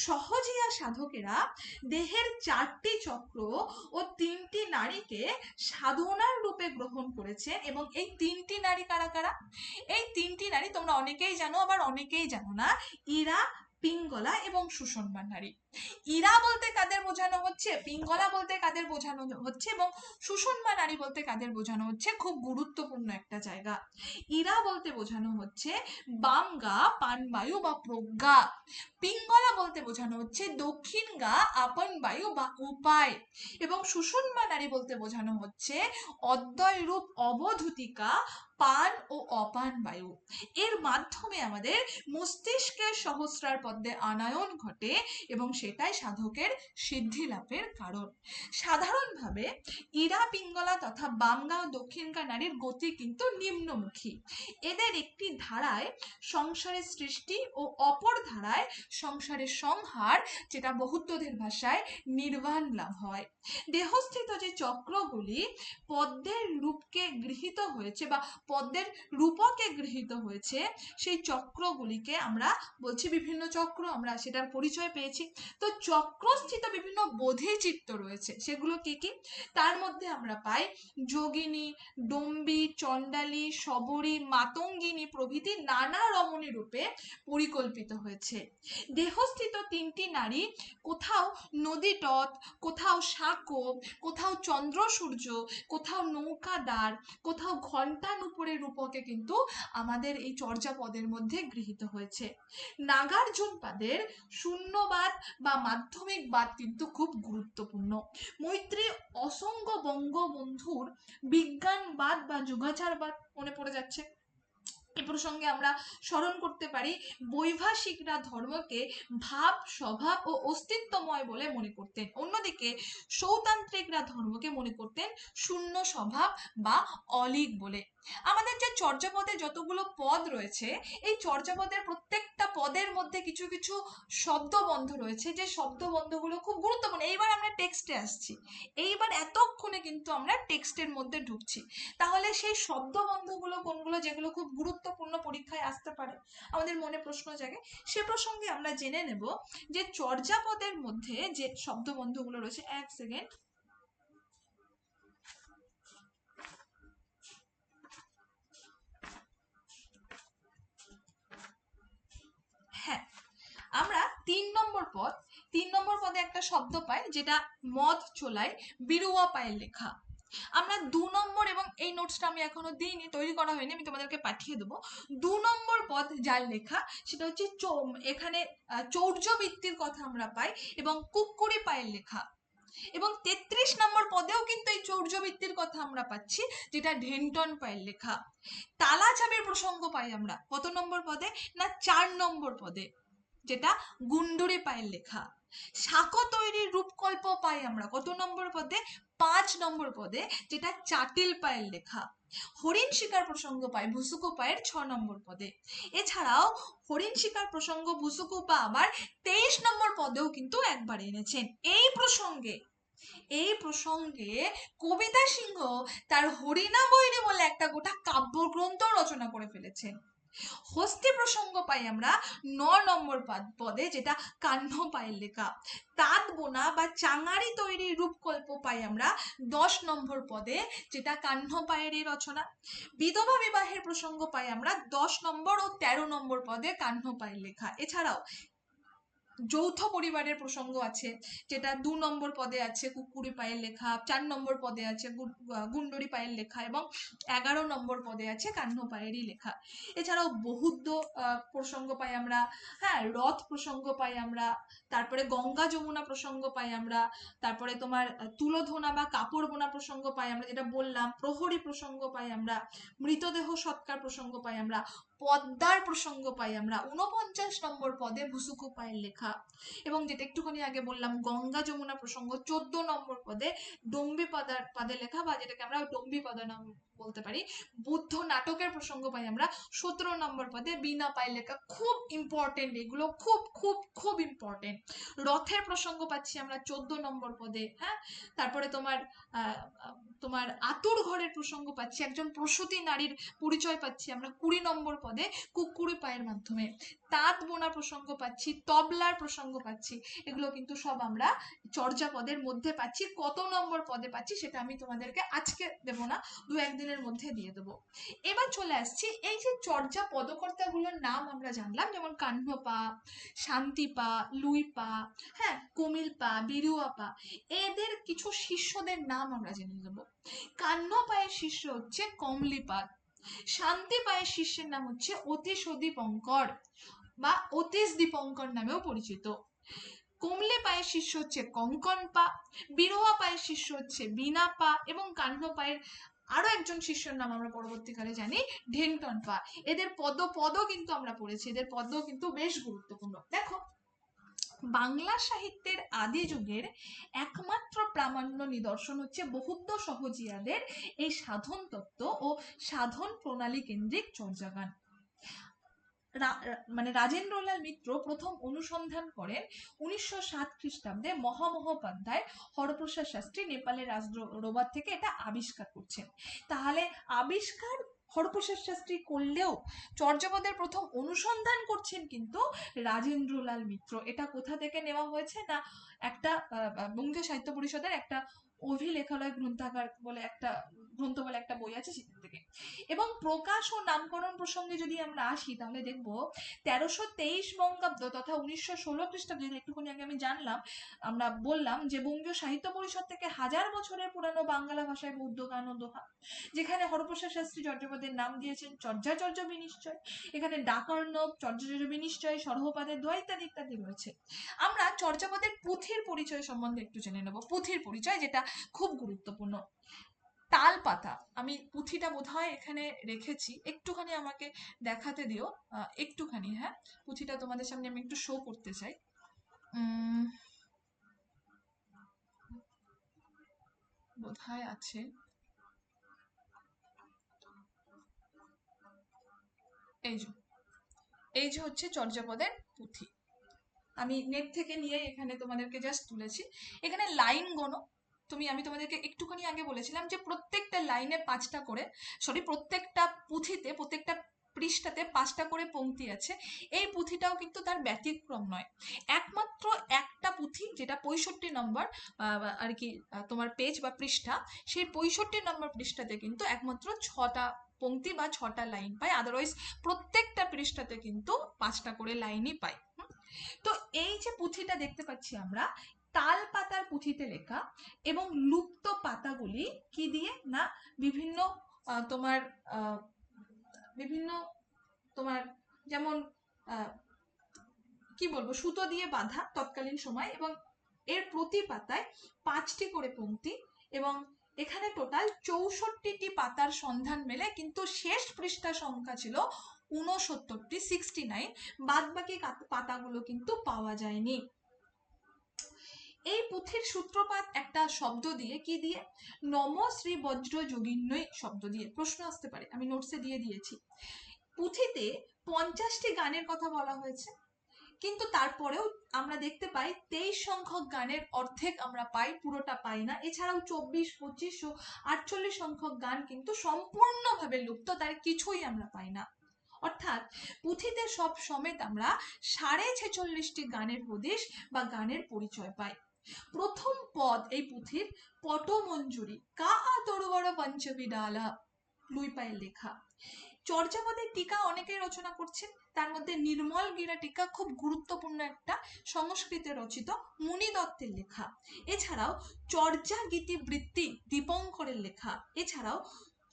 সহজিয়া সাধকেরা দেহের 4টি চক্র ও 3টি নাড়িকে সাধনার রূপে গ্রহণ করেছেন, এবং এই 3টি নাড়ি কারা কারা? এই 3টি নাড়ি তোমরা অনেকেই জানো, আবার অনেকেই জানো না। ইরা, পিঙ্গলা এবং সুষুম্না নাড়ি। ইরা বলতে কাদের বোঝানো হচ্ছে, পিঙ্গলা বলতে কাদের বোঝানো হচ্ছে, এবং সুষুম্না নাড়ি বলতে কাদের বোঝানো হচ্ছে, খুব গুরুত্বপূর্ণ একটা জায়গা। ইরা বলতে বোঝানো হচ্ছে বাম গা, পানবায়ু বা প্রজ্ঞা। পিঙ্গলা বলতে বোঝানো হচ্ছে দক্ষিণ গা, আপন বায়ু বা উপায়। এবং সুষুম্না নাড়ি বলতে বোঝানো হচ্ছে অদ্বয় রূপ অবধূতিকা, পান ও অপান বায়ু। এর মাধ্যমে আমাদের মস্তিষ্কের সহস্রার পদ্মে আনায়ন ঘটে, এবং সেটাই সাধকের সিদ্ধি লাভের কারণ। সাধারণভাবে ইরা, পিঙ্গলা তথা বামগা ও দক্ষিণগা নারীর গতি কিন্তু নিম্নমুখী। এদের একটি ধারায় সংসারের সৃষ্টি ও অপর ধারায় সংসারের সংহার, যেটা বৌদ্ধদের ভাষায় নির্বাণ লাভ হয়। দেহস্থিত যে চক্রগুলি পদ্মের রূপকে গৃহীত হয়েছে বা পদ্মের রূপকে গৃহীত হয়েছে, সেই চক্রগুলিকে আমরা বলছি বিভিন্ন চক্র, আমরা সেটার পরিচয় পেয়েছি। তো চক্রস্থিত বিভিন্ন বোধিচিত্ত রয়েছে, সেগুলো কি কি? তার মধ্যে আমরা পাই যোগিনী, ডম্বী, চণ্ডালী, শবরী, মাতঙ্গিনী প্রভৃতি নানা রমণী রূপে পরিকল্পিত হয়েছে। দেহস্থিত 3টি নারী কোথাও নদী তট, কোথাও সাঁকো, কোথাও চন্দ্র সূর্য, কোথাও নৌকাদার, কোথাও ঘণ্টা নুপুরের রূপকে কিন্তু আমাদের এই চর্যাপদের মধ্যে গৃহীত হয়েছে। নাগার্জুন পাদের শূন্যবাদ বা মাধ্যমিক বাদ কিন্তু খুব গুরুত্বপূর্ণ। মৈত্রী অসঙ্গ বঙ্গবন্ধুর বিজ্ঞানবাদ বা যুগাচারবাদ মনে পড়ে যাচ্ছে। এ প্রসঙ্গে আমরা স্মরণ করতে পারি বৈভাষিকরা ধর্মকে ভাব, স্বভাব ও অস্তিত্বময় বলে মনে করতেন, অন্যদিকে সৌতান্ত্রিকরা ধর্মকে মনে করতেন শূন্য স্বভাব বা অলিক বলে। আমাদের যে চর্যাপদে যতগুলো পদ রয়েছে, এই চর্যাপদের প্রত্যেকটা পদের মধ্যে কিছু কিছু শব্দবন্ধ রয়েছে, যে শব্দবন্ধগুলো খুব গুরুত্বপূর্ণ। এইবার আমরা টেক্সটে আসছি, এইবার এতক্ষণে কিন্তু আমরা টেক্সটের মধ্যে ঢুকছি। তাহলে সেই শব্দবন্ধগুলো কোনগুলো, যেগুলো খুব গুরুত্বপূর্ণ, পরীক্ষায় আসতে পারে, আমাদের মনে প্রশ্ন জাগে, সে প্রসঙ্গে আমরা জেনে নেব যে চর্যাপদের মধ্যে যে শব্দবন্ধগুলো রয়েছে। এক সেকেন্ড। একটা শব্দ পাই যেটা মদ চোলায় বিরুয়া পায়ের লেখা। আমরা 2 নম্বর, এবং এই নোটসটা আমি এখনো দিইনি, তৈরি করা হয়নি, আমি তোমাদেরকে পাঠিয়ে দেবো। 2 নম্বর পদ যার লেখা সেটা হচ্ছে এখানে চৌর্যবৃত্তির কথা আমরা পাই এবং কুক্কুরি পায়ের লেখা। এবং 33 নম্বর পদেও কিন্তু এই চৌর্যবৃত্তির কথা আমরা পাচ্ছি, যেটা ঢেন্টন পায়ের লেখা। তালা চাবির প্রসঙ্গ পাই আমরা কত নম্বর পদে? না 4 নম্বর পদে, যেটা গুন্ডুরি পায়ের লেখা। সাঁকো তৈরির রূপকল্প পাই আমরা কত নম্বর পদে? 5 নম্বর পদে, যেটা চাটিল পায়ের লেখা। হরিণ শিকার প্রসঙ্গ পাই ভুসুকু পায়ের 6 নম্বর পদে। এছাড়াও হরিণ শিকার প্রসঙ্গ ভুসুকু পা আবার 23 নম্বর পদেও কিন্তু একবার এনেছেন। এই প্রসঙ্গে কবিতা সিংহ তার হরিণা বৈরী বলে একটা গোটা কাব্যগ্রন্থ রচনা করে ফেলেছেন। হস্তি প্রসঙ্গ পাই আমরা 9 নম্বর পদে, যেটা কাহ্ন পায়ের লেখা। তাঁত বোনা বা চাঙারি তৈরির রূপকল্প পাই আমরা 10 নম্বর পদে, যেটা কাহ্ন পায়েরই রচনা। বিধবা বিবাহের প্রসঙ্গ পাই আমরা 10 নম্বর ও 13 নম্বর পদে, কাহ্ন পায়ের লেখা। এছাড়াও যৌথ পরিবারের প্রসঙ্গ আছে, যেটা 2 নম্বর পদে আছে কুকুরি পায়ের লেখা, 4 নম্বর পদে আছে গুন্ডরি পায়ের লেখা, এবং 11 নম্বর পদে আছে কাহ্ন পায়েরই লেখা। এছাড়াও বহুদ্ধ প্রসঙ্গ পাই আমরা, হ্যাঁ, রথ প্রসঙ্গ পাই আমরা, তারপরে গঙ্গা যমুনা প্রসঙ্গ পাই আমরা, তারপরে তোমার তুলোধোনা বা কাপড় বোনা প্রসঙ্গ পাই আমরা, যেটা বললাম। প্রহরী প্রসঙ্গ পাই আমরা, মৃতদেহ সৎকার প্রসঙ্গ পাই আমরা, পদ্মার প্রসঙ্গ পাই আমরা 49 নম্বর পদে ভুসুকু পায়ের লেখা। এবং যেটা একটুখানি আগে বললাম, গঙ্গা যমুনা প্রসঙ্গ 14 নম্বর পদে ডম্বি পাদে লেখা, বা যেটাকে আমরা ডম্বি পদ নাম বলতে পারি। বুদ্ধ নাটকের প্রসঙ্গ পাই আমরা 17 নম্বর পদে, বিনা পায়ের লেখা। খুব ইম্পর্টেন্ট এগুলো, খুব খুব খুব ইম্পর্টেন্ট। রথের প্রসঙ্গ পাচ্ছি আমরা 14 নম্বর পদে, হ্যাঁ। তারপরে তোমার আতুর ঘরের প্রসঙ্গ পাচ্ছি, একজন প্রসূতি নারীর পরিচয় পাচ্ছি আমরা 20 নম্বর পদে কুকুরি পায়ের মাধ্যমে। তাঁত বোনা প্রসঙ্গ পাচ্ছি, তবলার প্রসঙ্গ পাচ্ছি। এগুলো কিন্তু সব আমরা চর্যাপদের মধ্যে পাচ্ছি। কত নম্বর পদে পাচ্ছি সেটা আমি তোমাদেরকে আজকে দেবো না, 2-1 দিনের মধ্যে দিয়ে দেবো। এবার চলে আসছি, এই যে চর্যা পদকর্তাগুলোর নাম আমরা জানলাম, যেমন কাহ্ন পা, শান্তি পা, লুই পা, হ্যাঁ, কমিল পা, বিরুয়া পা, এদের কিছু শিষ্যদের নাম আমরা জেনে নেব। কাহ্ন পায়ের শিষ্য হচ্ছে কমলিপাদ। শান্তি পায়ের শিষ্যের নাম হচ্ছে অতীশ দীপঙ্কর বা অতীশ দীপঙ্কর নামেও পরিচিত। কমলে পায়ের শিষ্য হচ্ছে কঙ্কন পা, বিরোহা পায়ের শিষ্য হচ্ছে বিনা পা, এবং কাহ্ন পায়ের আরো একজন শিষ্যর নাম আমরা পরবর্তীকালে জানি ঢেন্টন পা। এদের পদও কিন্তু আমরা পড়েছি, এদের পদও কিন্তু বেশ গুরুত্বপূর্ণ। দেখো, বাংলা সাহিত্যের আদি যুগের একমাত্র প্রামাণ্য নিদর্শন হচ্ছে বহুদ্ধ সহজিয়াদের এই সাধন তত্ত্ব ও সাধন প্রণালী কেন্দ্রিক চর্যাগান। মানে রাজেন্দ্রলাল মিত্র প্রথম অনুসন্ধান করেন 1907 খ্রিস্টাব্দে। মহামহোপাধ্যায় হরপ্রসাদ শাস্ত্রী নেপালের রাজরোবাদ থেকে এটা আবিষ্কার করছেন। তাহলে আবিষ্কার হরপ্রসাদ শাস্ত্রী করলেও চর্যাপদের প্রথম অনুসন্ধান করছেন কিন্তু রাজেন্দ্রলাল মিত্র। এটা কোথা থেকে নেওয়া হয়েছে? না, একটা বঙ্গীয় সাহিত্য পরিষদের একটা অভিলেখালয় গ্রন্থাগার বলে একটা গ্রন্থ বলে একটা বই আছে, সেখান থেকে। এবং প্রকাশ ও নামকরণ প্রসঙ্গে যদি আমরা আসি, তাহলে দেখবো 1323 বঙ্গাব্দ তথা 1916 খ্রিস্টাব্দে, একটুখানি আগে আমি জানলাম, আমরা বললাম যে বঙ্গীয় সাহিত্য পরিষদ থেকে 1000 বছরের পুরানো বাংলা ভাষায় বৌদ্ধ গান ও দোহা, যেখানে হরপ্রসাদ শাস্ত্রী চর্যাপদের নাম দিয়েছেন চর্যা বিনিশ্চয়। এখানে ডাকর্ণব, চর্যা বিনিশ্চয়, সরহপাদের দোহা ইত্যাদি ইত্যাদি রয়েছে। আমরা চর্যাপদের পুঁথির পরিচয় সম্বন্ধে একটু জেনে নেব। পুঁথির পরিচয়, যেটা খুব গুরুত্বপূর্ণ। তালপাতা, আমি পুঁথিটা বোধহয় এখানে রেখেছি, একটুখানি আমাকে দেখাতে দিও, একটুখানি, হ্যাঁ। পুঁথিটা তোমাদের সামনে আমি একটু শো করতে চাই। বোধহয় আছে, এই যে হচ্ছে চর্যাপদের পুঁথি। আমি নেট থেকে নিয়ে এখানে তোমাদেরকে জাস্ট তুলেছি। এখানে লাইন গোনো। আমি তোমাদেরকে একটুখানি আগে বলেছিলাম যে প্রত্যেকটা লাইনে 5টা করে, প্রত্যেকটা পুঁথিতে, প্রত্যেকটা পৃষ্ঠাতে 5টা করে পংক্তি আছে। এই পুঁথিটাও কিন্তু তার ব্যতিক্রম নয়। একমাত্র একটা পুঁথি, যেটা 65 নম্বর আর কি তোমার পেজ বা পৃষ্ঠা, সেই 65 নম্বর পৃষ্ঠাতে কিন্তু একমাত্র 6টা পংক্তি বা 6টা লাইন পাই। আদারওয়াইজ প্রত্যেকটা পৃষ্ঠাতে কিন্তু 5টা করে লাইনই পাই। তো এই যে পুঁথিটা দেখতে পাচ্ছি আমরা, তাল পাতার পুঁথিতে লেখা এবং লুপ্ত পাতাগুলি কি দিয়ে না বিভিন্ন তোমার বিভিন্ন তোমার যেমন কি বলবো সুতো দিয়ে বাঁধা তৎকালীন সময়, এবং এর প্রতি পাতায় 5টি করে পংক্তি, এবং এখানে টোটাল 64টি পাতার সন্ধান মেলে, কিন্তু শেষ পৃষ্ঠা সংখ্যা ছিল 69টি, 69। বাদ বাকি পাতাগুলো কিন্তু পাওয়া যায়নি। এই পুঁথির সূত্রপাত একটা শব্দ দিয়ে, কি দিয়ে? নম শ্রী বজ্র যোগিন্নয় শব্দ দিয়ে। প্রশ্ন আসতে পারে, আমি নোটসে দিয়ে দিয়েছি। পুঁথিতে 50টি গানের কথা বলা হয়েছে, কিন্তু তারপরেও আমরা দেখতে পাই 23 সংখ্যক গানের অর্ধেক আমরা পাই, পুরোটা পাই না। এছাড়াও 24, 25 ও 48 সংখ্যক গান কিন্তু সম্পূর্ণভাবে লুপ্ত, তার কিছুই আমরা পাই না। অর্থাৎ পুঁথিতে সব সমেত আমরা 46.5টি গানের হদিশ বা গানের পরিচয় পাই। প্রথম পদ এই পুঁথির পটমঞ্জুরি কাহা তরুবড় পঞ্চবিডালা লুই পায়ের লেখা। চর্যাপদের টিকা অনেকেই রচনা করছেন, তার মধ্যে নির্মল গিরা টিকা খুব গুরুত্বপূর্ণ একটা সংস্কৃতে রচিত মুনি দত্তের লেখা। এছাড়াও চর্যা গীতিবৃত্তি দীপঙ্করের লেখা। এছাড়াও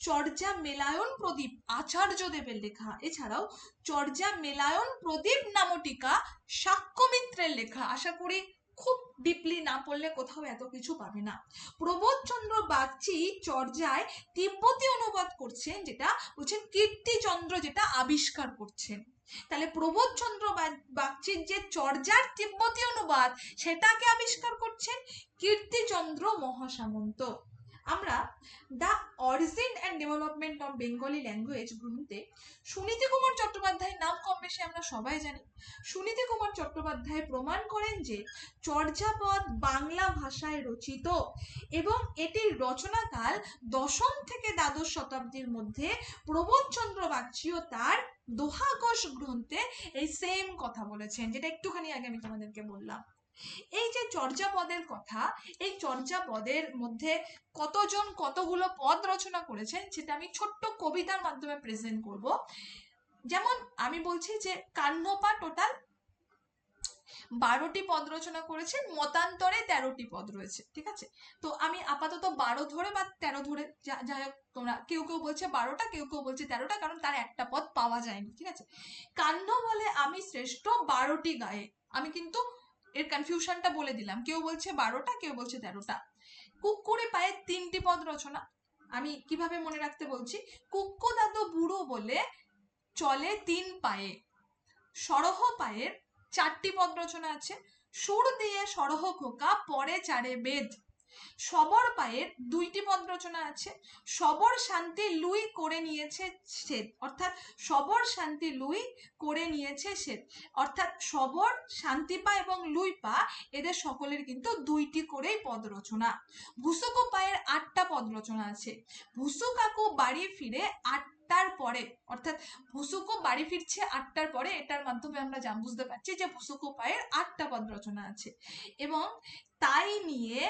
চর্যা মেলায়ন প্রদীপ আচার্যদেবের লেখা। এছাড়াও চর্যা মেলায়ন প্রদীপ নামটিকা সাক্ষ্যমিত্রের লেখা। আশা করি খুব ডিপলি না পড়লে কোথাও এত কিছু পাবে না। প্রবোধচন্দ্র বাগচি চর্যায় তিব্বতী অনুবাদ করছেন, যেটা বলছেন কীর্তিচন্দ্র যেটা আবিষ্কার করছেন। তাহলে প্রবোধচন্দ্র বাগচির যে চর্যার তিব্বতী অনুবাদ সেটাকে আবিষ্কার করছেন কীর্তিচন্দ্র মহাসামন্ত। আমরা the origin and development of Bengali language গ্রন্থে সুনীতি কুমার চট্টোপাধ্যায়ের নাম কম বেশি আমরা সবাই জানি। সুনীতি কুমার চট্টোপাধ্যায় প্রমাণ করেন যে চর্যাপদ বাংলা ভাষায় রচিত এবং এটির রচনাকাল 10ম থেকে দ্বাদশ শতাব্দীর মধ্যে। প্রবোধচন্দ্র বাগচিও তার দোহাকোষ গ্রন্থে এই সেম কথা বলেছেন, যেটা একটুখানি আগে আমি তোমাদেরকে বললাম। এই যে চর্যাপদের কথা, এই চর্যাপদের মধ্যে কতজন কতগুলো পদ রচনা করেছেন সেটা আমি ছোট্ট কবিতার মাধ্যমে প্রেজেন্ট করব। যেমন আমি বলছি যে কান্নপা টোটাল 12টি পদ রচনা করেছেন, মতান্তরে 13টি পদ রয়েছে, ঠিক আছে? তো আমি আপাতত 12 ধরে বা 13 ধরে, যাই হোক, তোমরা কেউ কেউ বলছে 12টা, কেউ কেউ বলছে 13টা, কারণ তার একটা পদ পাওয়া যায়নি, ঠিক আছে? কান্ন বলে আমি শ্রেষ্ঠ 12টি গায়ে, আমি কিন্তু এর কনফিউশনটা বলে দিলাম, কেউ বলছে 12টা, কেউ বলছে 13টা। কুক্কুরে পায়ে 3টি পদ রচনা, আমি কিভাবে মনে রাখতে বলছি। কুক্কু দাদু বুড়ো বলে চলে 3 পায়ে। সরহ পায়ের 4টি পদ রচনা আছে। সুর দিয়ে সরহ খোকা পরে চারে বেদ। সবর পায়ের 2টি পদ রচনা আছে। সবর শান্তি লুই করে নিয়েছে শ্বেত, অর্থাৎ সবর শান্তি লুই করে নিয়েছে শ্বেত, অর্থাৎ সবর, শান্তিপা এবং লুইপা এদের সকলের কিন্তু 2টি করেই পদ রচনা। ভুসুকু পায়ের 8টা পদ রচনা আছে। ভুসু কাকু বাড়ি ফিরে 8টার পরে, অর্থাৎ ভুসুকু বাড়ি ফিরছে 8টার পরে, এটার মাধ্যমে আমরা বুঝতে পারছি যে ভুসুকু পায়ের 8টা পদ রচনা আছে। এবং তাই নিয়ে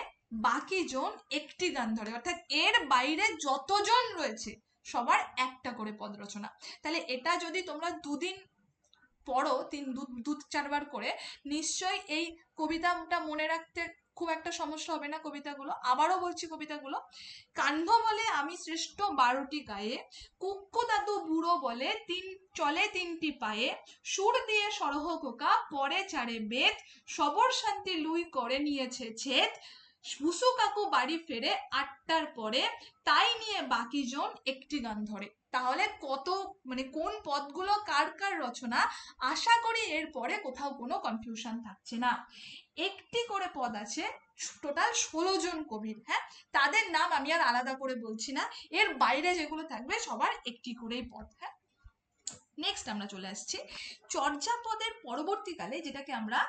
বাকি জন একটি গান ধরে, অর্থাৎ এর বাইরে যতজন রয়েছে সবার একটা করে পদ রচনা। তাহলে এটা যদি তোমরা দুদিন পড়ো, 3-4 বার করে, নিশ্চয়ই এই কবিতাটা মনে রাখতে খুব একটা সমস্যা হবে না। কবিতাগুলো আবারও বলছি, কবিতাগুলো: কাহ্ন বলে আমি শ্রেষ্ঠ 12টি গায়ে, কুক্কু দাদু বুড়ো বলে চলে 3টি পায়ে, সুর দিয়ে সরহ খোকা পরে চারে বেদ, সবর শান্তি লুই করে নিয়েছে ছেদ, ভুসু কাকু বাড়ি ফেরে 8টার পরে, তাই নিয়ে বাকি জন একটি গান ধরে। তাহলে কত, মানে কোন পদগুলো কার কার রচনা, আশা করি এর পরে কোথাও কোনো কনফিউশন থাকছে না। একটি করে পদ আছে টোটাল 16 জন কবির, হ্যাঁ, তাদের নাম আমি আর আলাদা করে বলছি না, এর বাইরে যেগুলো থাকবে সবার একটি করেই পদ। হ্যাঁ, নেক্সট আমরা চলে আসছি চর্যাপদের পরবর্তীকালে, যেটাকে আমরা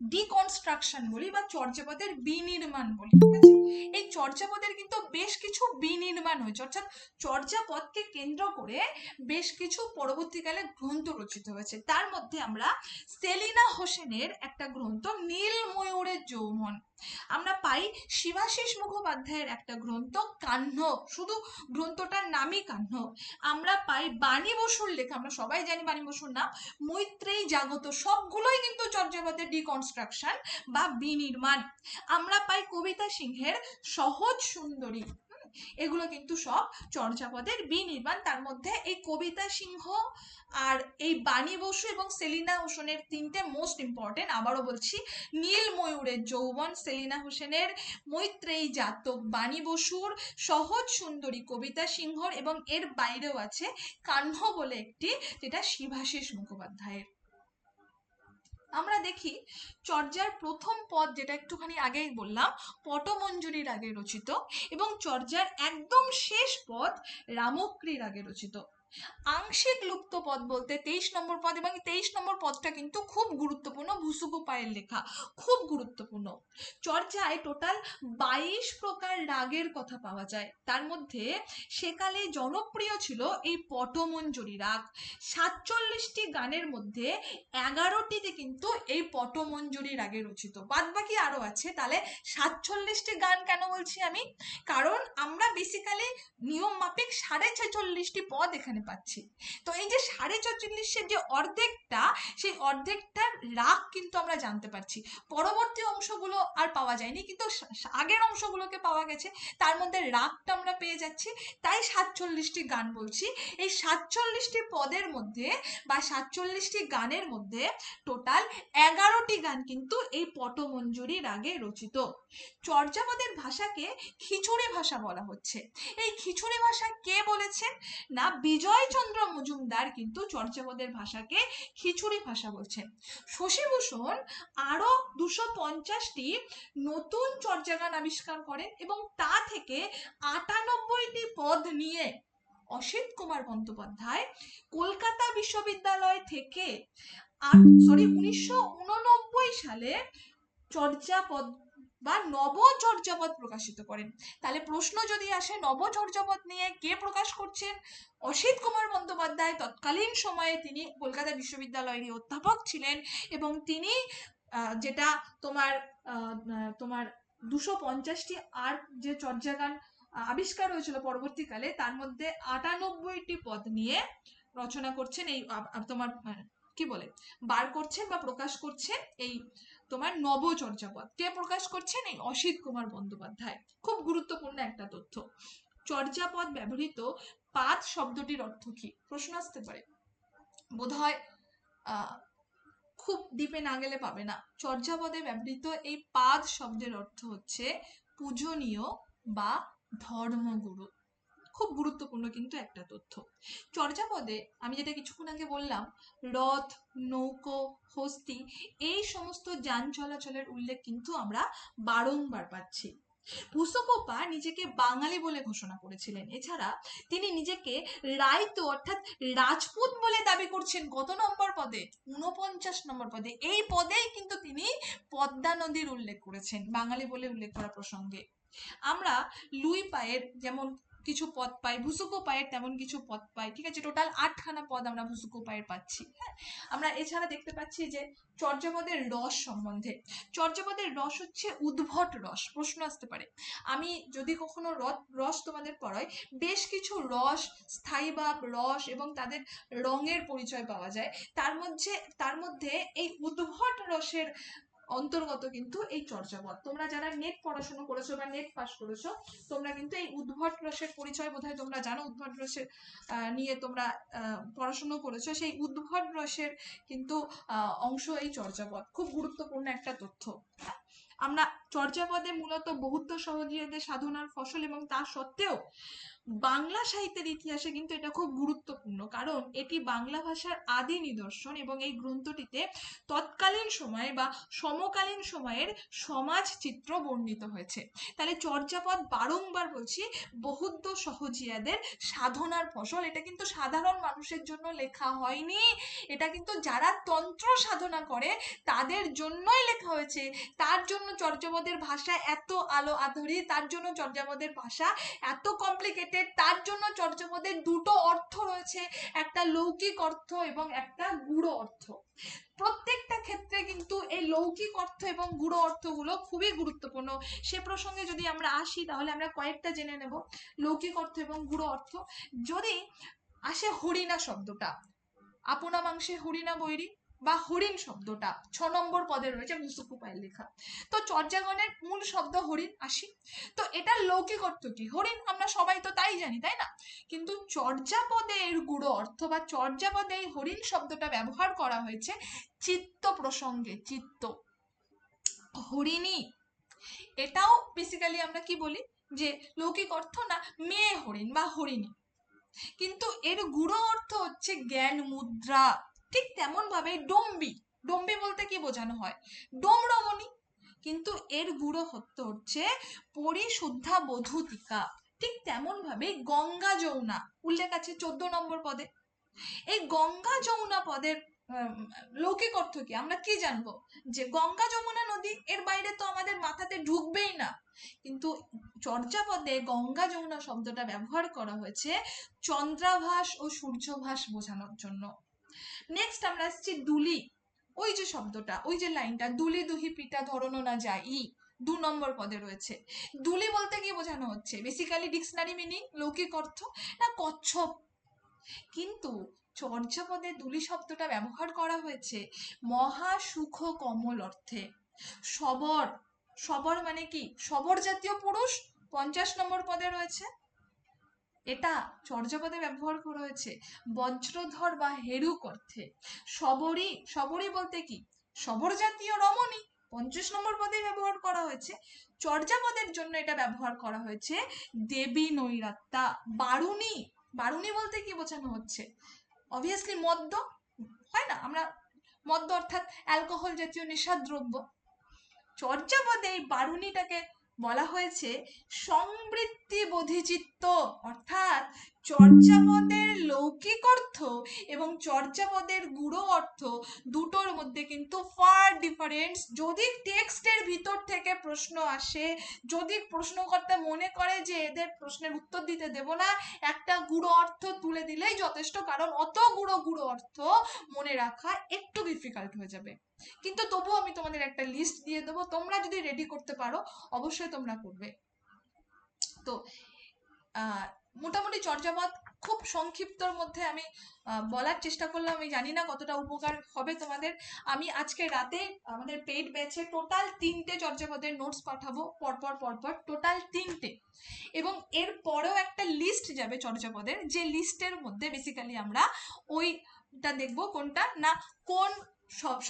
ডিকনস্ট্রাকশন বলি বা চর্যাপদের বিনির্মাণ বলি, ঠিক আছে? এই চর্যাপদের কিন্তু বেশ কিছু বিনির্মাণ হয়েছে, অর্থাৎ চর্যাপদকে কেন্দ্র করে বেশ কিছু পরবর্তীকালে গ্রন্থ রচিত হয়েছে। তার মধ্যে আমরা সেলিনা হোসেনের একটা গ্রন্থ নীল ময়ূরের যৌবন, আমরা পাই শিবাশিস মুখোপাধ্যায়ের একটা গ্রন্থ কাহ্ন, শুধু গ্রন্থটার নামই কাহ্ন। আমরা পাই বাণী বসুর লেখা, আমরা সবাই জানি বাণী বসুর নাম, মৈত্রেয়ী জাগত, সবগুলোই কিন্তু চর্যাপদের ডিকনস্ট্রাকশন বা বিনির্মাণ। আমরা পাই কবিতা সিংহের সহজ সুন্দরী, এগুলো কিন্তু সব চর্যাপদের বিনির্মাণ। তার মধ্যে এই কবিতা সিংহ আর এই বাণী বসু এবং সেলিনা হোসেনের তিনটে মোস্ট ইম্পর্টেন্ট। আবারও বলছি, নীল ময়ূরের যৌবন, সেলিনা হোসেনের মৈত্রেয়ী জাতক, বাণী বসুর সহজ সুন্দরী, কবিতা সিংহর, এবং এর বাইরেও আছে কাহ্ন বলে একটি, যেটা শিবাশিস মুখোপাধ্যায়ের। আমরা দেখি চর্যার প্রথম পদ, যেটা একটুখানি আগেই বললাম, পটমঞ্জুরি রাগে রচিত, এবং চর্যার একদম শেষ পদ রামক্রী রাগে রচিত। আংশিক লুপ্ত পদ বলতে 23 নম্বর পদ, এবং 23 নম্বর পদটা কিন্তু খুব গুরুত্বপূর্ণ, ভুসুকুপায়ের লেখা, খুব গুরুত্বপূর্ণ। চর্যায় টোটাল 22 প্রকার রাগের কথা পাওয়া যায়। তার মধ্যে সেকালে জনপ্রিয় ছিল এই পটমঞ্জুরি রাগ। 47টি গানের মধ্যে 11টিতে কিন্তু এই পটমঞ্জুরি রাগে রচিত, বাদ বাকি আরো আছে। তাহলে 47টি গান কেন বলছি আমি? কারণ আমরা বেসিক্যালি নিয়ম মাফিক 46.5টি পদ এখানে পাচ্ছি। তো এই যে 46.5-এর যে অর্ধেকটা, সেই অর্ধেকটার রাগ কিন্তু আমরা জানতে পারছি। পরবর্তী অংশগুলো আর পাওয়া যায়নি, কিন্তু আগের অংশগুলোকে পাওয়া গেছে, তার মধ্যে রাগটা আমরা পেয়ে যাচ্ছি, তাই 47টি গান বলছি। এই 47টি পদের মধ্যে বা 47টি গানের মধ্যে টোটাল 11টি গান কিন্তু এই পটমঞ্জুরি রাগে রচিত। চর্যাপদের ভাষাকে খিচুড়ি ভাষা বলা হচ্ছে। এই খিচুড়ি ভাষা কে বলেছেন? না, বিজয়চন্দ্র মজুমদার কিন্তু চর্যাপদের ভাষাকে খিচুড়ি ভাষা বলছেন। শশীভূষণ আরো 250টি নতুন চর্যাগান আবিষ্কার করেন, এবং তা থেকে 98টি পদ নিয়ে অসিত কুমার বন্দ্যোপাধ্যায় কলকাতা বিশ্ববিদ্যালয় থেকে 1989 সালে চর্যাপদ বা নবচর্যাপদ প্রকাশিত করেন। তাহলে প্রশ্ন যদি আসে নবচর্যাপদ নিয়ে কে প্রকাশ করছেন? অসিত কুমার বন্দ্যোপাধ্যায়। তৎকালীন সময়ে তিনি কলকাতা বিশ্ববিদ্যালয়েরই অধ্যাপক ছিলেন, এবং তিনি যেটা তোমার তোমার 250টি আর যে চর্যাগান আবিষ্কার হয়েছিল পরবর্তীকালে, তার মধ্যে 98টি পদ নিয়ে রচনা করছেন, এই তোমার কি বলে বার করছেন বা প্রকাশ করছেন এই তোমার নবচর্যাপদ। কে প্রকাশ করছেন? এই অসিত কুমার বন্দ্যোপাধ্যায়। খুব গুরুত্বপূর্ণ একটা তথ্য। চর্যাপদ ব্যবহৃত পাদ শব্দটির অর্থ কি? প্রশ্ন আসতে পারে, বোধহয় খুব ডিপে না গেলে পাবে না। চর্যাপদে ব্যবহৃত এই পাদ শব্দের অর্থ হচ্ছে পূজনীয় বা ধর্মগুরু। খুব গুরুত্বপূর্ণ কিন্তু একটা তথ্য। চর্যাপদে আমি যেটা কিছুক্ষণ আগে বললাম, রথ, নৌকো, হস্তি, এই সমস্ত যান চলাচলের উল্লেখ কিন্তু আমরা বারংবার পাচ্ছি। ভূসকোপা নিজেকে বাঙালি বলে ঘোষণা করেছিলেন। এছাড়া তিনি নিজেকে রায়ত অর্থাৎ রাজপুত বলে দাবি করছেন কত নম্বর পদে? 49 নম্বর পদে। এই পদেই কিন্তু তিনি পদ্মা নদীর উল্লেখ করেছেন বাঙালি বলে উল্লেখ করা প্রসঙ্গে। আমরা লুই পায়ের যেমন কিছু পদ পাই, ভুসুকো পায়ের তেমন কিছু পদ পাই, ঠিক আছে? টোটাল 8খানা পদ আমরা ভুসুকো পায়ের পাচ্ছি। হ্যাঁ, আমরা এছাড়া দেখতে পাচ্ছি যে চর্যাপদের রস সম্বন্ধে, চর্যাপদের রস হচ্ছে উদ্ভট রস। প্রশ্ন আসতে পারে, আমি যদি কখনো রস তোমাদের পড়াই, বেশ কিছু রস, স্থায়ী ভাব রস, এবং তাদের রঙের পরিচয় পাওয়া যায়। তার মধ্যে এই উদ্ভট রসের অন্তর্গত কিন্তু এই চর্যাপদ। তোমরা যারা নেট পড়াশোনা করেছো বা নেট পাস করেছো, তোমরা কিন্তু এই উদ্ভট রসের পরিচয় বোধহয় তোমরা জানো, উদ্ভট রসের নিয়ে তোমরা পড়াশোনা করেছো। সেই উদ্ভট রসের কিন্তু অংশ এই চর্যাপদ। খুব গুরুত্বপূর্ণ একটা তথ্য। আমরা চর্যাপদে মূলত বৌদ্ধ সহজিয়াদের সাধনার ফসল, এবং তা সত্ত্বেও বাংলা সাহিত্যের ইতিহাসে কিন্তু এটা খুব গুরুত্বপূর্ণ, কারণ এটি বাংলা ভাষার আদি নিদর্শন, এবং এই গ্রন্থটিতে তৎকালীন সময়ে বা সমকালীন সময়ের সমাজ চিত্র বর্ণিত হয়েছে। তাহলে চর্যাপদ, বারংবার বলছি, বৌদ্ধ সহজিয়াদের সাধনার ফসল। এটা কিন্তু সাধারণ মানুষের জন্য লেখা হয়নি, এটা কিন্তু যারা তন্ত্র সাধনা করে তাদের জন্যই লেখা হয়েছে। তার জন্য চর্যাপদ চর্যাপদের ভাষা এত আলো আঁধুরি, তার জন্য চর্যাপদের ভাষা এত কমপ্লিকেটেড, তার জন্য চর্যাপদের দুটো অর্থ রয়েছে, একটা লৌকিক অর্থ এবং একটা গূঢ় অর্থ। প্রত্যেকটা ক্ষেত্রে কিন্তু এই লৌকিক অর্থ এবং গূঢ় অর্থগুলো খুবই গুরুত্বপূর্ণ। সে প্রসঙ্গে যদি আমরা আসি তাহলে আমরা কয়েকটা জেনে নেব লৌকিক অর্থ এবং গূঢ় অর্থ। যদি আসে হরিণা শব্দটা, আপনা মাংসে হরিণা বৈরী বা হরিণ শব্দটা 6 নম্বর পদে রয়েছে মুসুকুপায়ের লেখা। তো চর্যাগণের মূল শব্দ হরিণ আসি, তো এটার লৌকিক অর্থ কি? হরিণ, আমরা সবাই তো তাই জানি, তাই না? কিন্তু চর্যাপদে এর গূঢ় অর্থ বা চর্যাপদে এই হরিণ শব্দটা ব্যবহার করা হয়েছে চিত্ত প্রসঙ্গে। চিত্ত, হরিণী, এটাও বেসিক্যালি আমরা কি বলি যে লৌকিক অর্থ না, মেয়ে হরিণ বা হরিণী, কিন্তু এর গূঢ় অর্থ হচ্ছে জ্ঞান মুদ্রা। ঠিক তেমন ভাবে ডম্বি, ডম্বি বলতে কি বোঝানো হয়? ডোমরমণি, কিন্তু এর গূঢ় অর্থ হচ্ছে পরিশুদ্ধা বধূতিকা। ঠিক তেমন ভাবে গঙ্গা যমুনা উল্লেখ আছে 14 নম্বর পদে। এই গঙ্গা যমুনা পদের লৌকিক অর্থ কি? আমরা কি জানবো যে গঙ্গা যমুনা নদী, এর বাইরে তো আমাদের মাথাতে ঢুকবেই না, কিন্তু চর্যাপদে গঙ্গা যমুনা শব্দটা ব্যবহার করা হয়েছে চন্দ্রাভাস ও সূর্যভাস বোঝানোর জন্য। নেক্সট আমরা আসছি দুলি, ওই যে শব্দটা, ওই যে লাইনটা, দুলি দুহি পিতা ধরনো না যায়, 2 নম্বর পদে রয়েছে। দুলি বলতে কি বোঝানো হচ্ছে? বেসিক্যালি ডিকশনারি মিনিং, লৌকিক অর্থ না কচ্ছপ, কিন্তু চর্যাপদে দুলি শব্দটা ব্যবহার করা হয়েছে মহা সুখ কমল অর্থে। সবর, সবর মানে কি? সবর জাতীয় পুরুষ 50 নম্বর পদে রয়েছে, এটা চর্যাপদে ব্যবহার করা হয়েছে বজ্রধর বা হেরুক অর্থে। সবরী, সবরী বলতে কি? সবর জাতীয় রমণী 50 নম্বর পদে ব্যবহার করা হয়েছে। চর্যাপদের জন্য এটা ব্যবহার করা হয়েছে দেবী নৈরাত্যা। বারুণী, বারুণী বলতে কি বোঝানো হচ্ছে? অবভিয়াসলি মদ্য, হয় না? আমরা মদ্য অর্থাৎ অ্যালকোহল জাতীয় নেশাদ্রব্য। চর্যাপদে এই বারুণীটাকে বলা হয়েছে সংবৃত্তি বোধিচিত্ত, অর্থাৎ চর্যাপদের লৌকিক অর্থ এবং চর্যাপদের গূঢ় অর্থ দুটোর মধ্যে কিন্তু ফার ডিফারেন্স। যদি টেক্সটের ভিতর থেকে প্রশ্ন আসে, যদি প্রশ্নকর্তা মনে করে যে এদের প্রশ্নের উত্তর দিতে দেব না, একটা গূঢ় অর্থ তুলে দিলেই যথেষ্ট, কারণ অত গূঢ় অর্থ মনে রাখা একটু ডিফিকাল্ট হয়ে যাবে। কিন্তু তবুও আমি তোমাদের একটা লিস্ট দিয়ে দেবো, তোমরা যদি রেডি করতে পারো অবশ্যই তোমরা করবে। তো মোটামুটি চর্যাপদ খুব সংক্ষিপ্তর মধ্যে আমি বলার চেষ্টা করলাম। আমি জানি না কতটা উপকার হবে তোমাদের। আমি আজকে রাতে আমাদের পেইড ব্যাচে টোটাল 3টে চর্যাপদের নোটস পাঠাবো, পরপর টোটাল 3টে, এবং এর পরেও একটা লিস্ট যাবে চর্যাপদের, যে লিস্টের মধ্যে বেসিক্যালি আমরা ওইটা দেখবো কোনটা না, কোন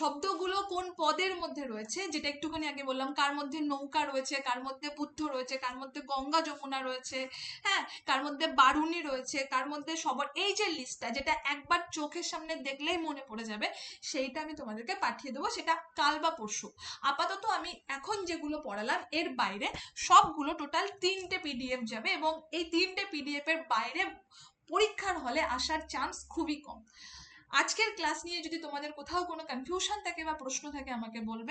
শব্দগুলো কোন পদের মধ্যে রয়েছে, যেটা একটুখানি আগে বললাম, কার মধ্যে নৌকা রয়েছে, কার মধ্যে বুদ্ধ রয়েছে, কার মধ্যে গঙ্গা যমুনা রয়েছে, হ্যাঁ, কার মধ্যে বারুণী রয়েছে, কার মধ্যে সবার, এই যে লিস্টটা যেটা একবার চোখের সামনে দেখলেই মনে পড়ে যাবে, সেইটা আমি তোমাদেরকে পাঠিয়ে দেবো, সেটা কাল বা পরশু। আপাতত আমি এখন যেগুলো পড়ালাম এর বাইরে সবগুলো টোটাল 3টে পিডিএফ যাবে, এবং এই 3টে পিডিএফ এর বাইরে পরীক্ষার হলে আসার চান্স খুবই কম। আজকের ক্লাস নিয়ে যদি তোমাদের কোথাও কোনো কনফিউশন থাকে বা প্রশ্ন থাকে আমাকে বলবে।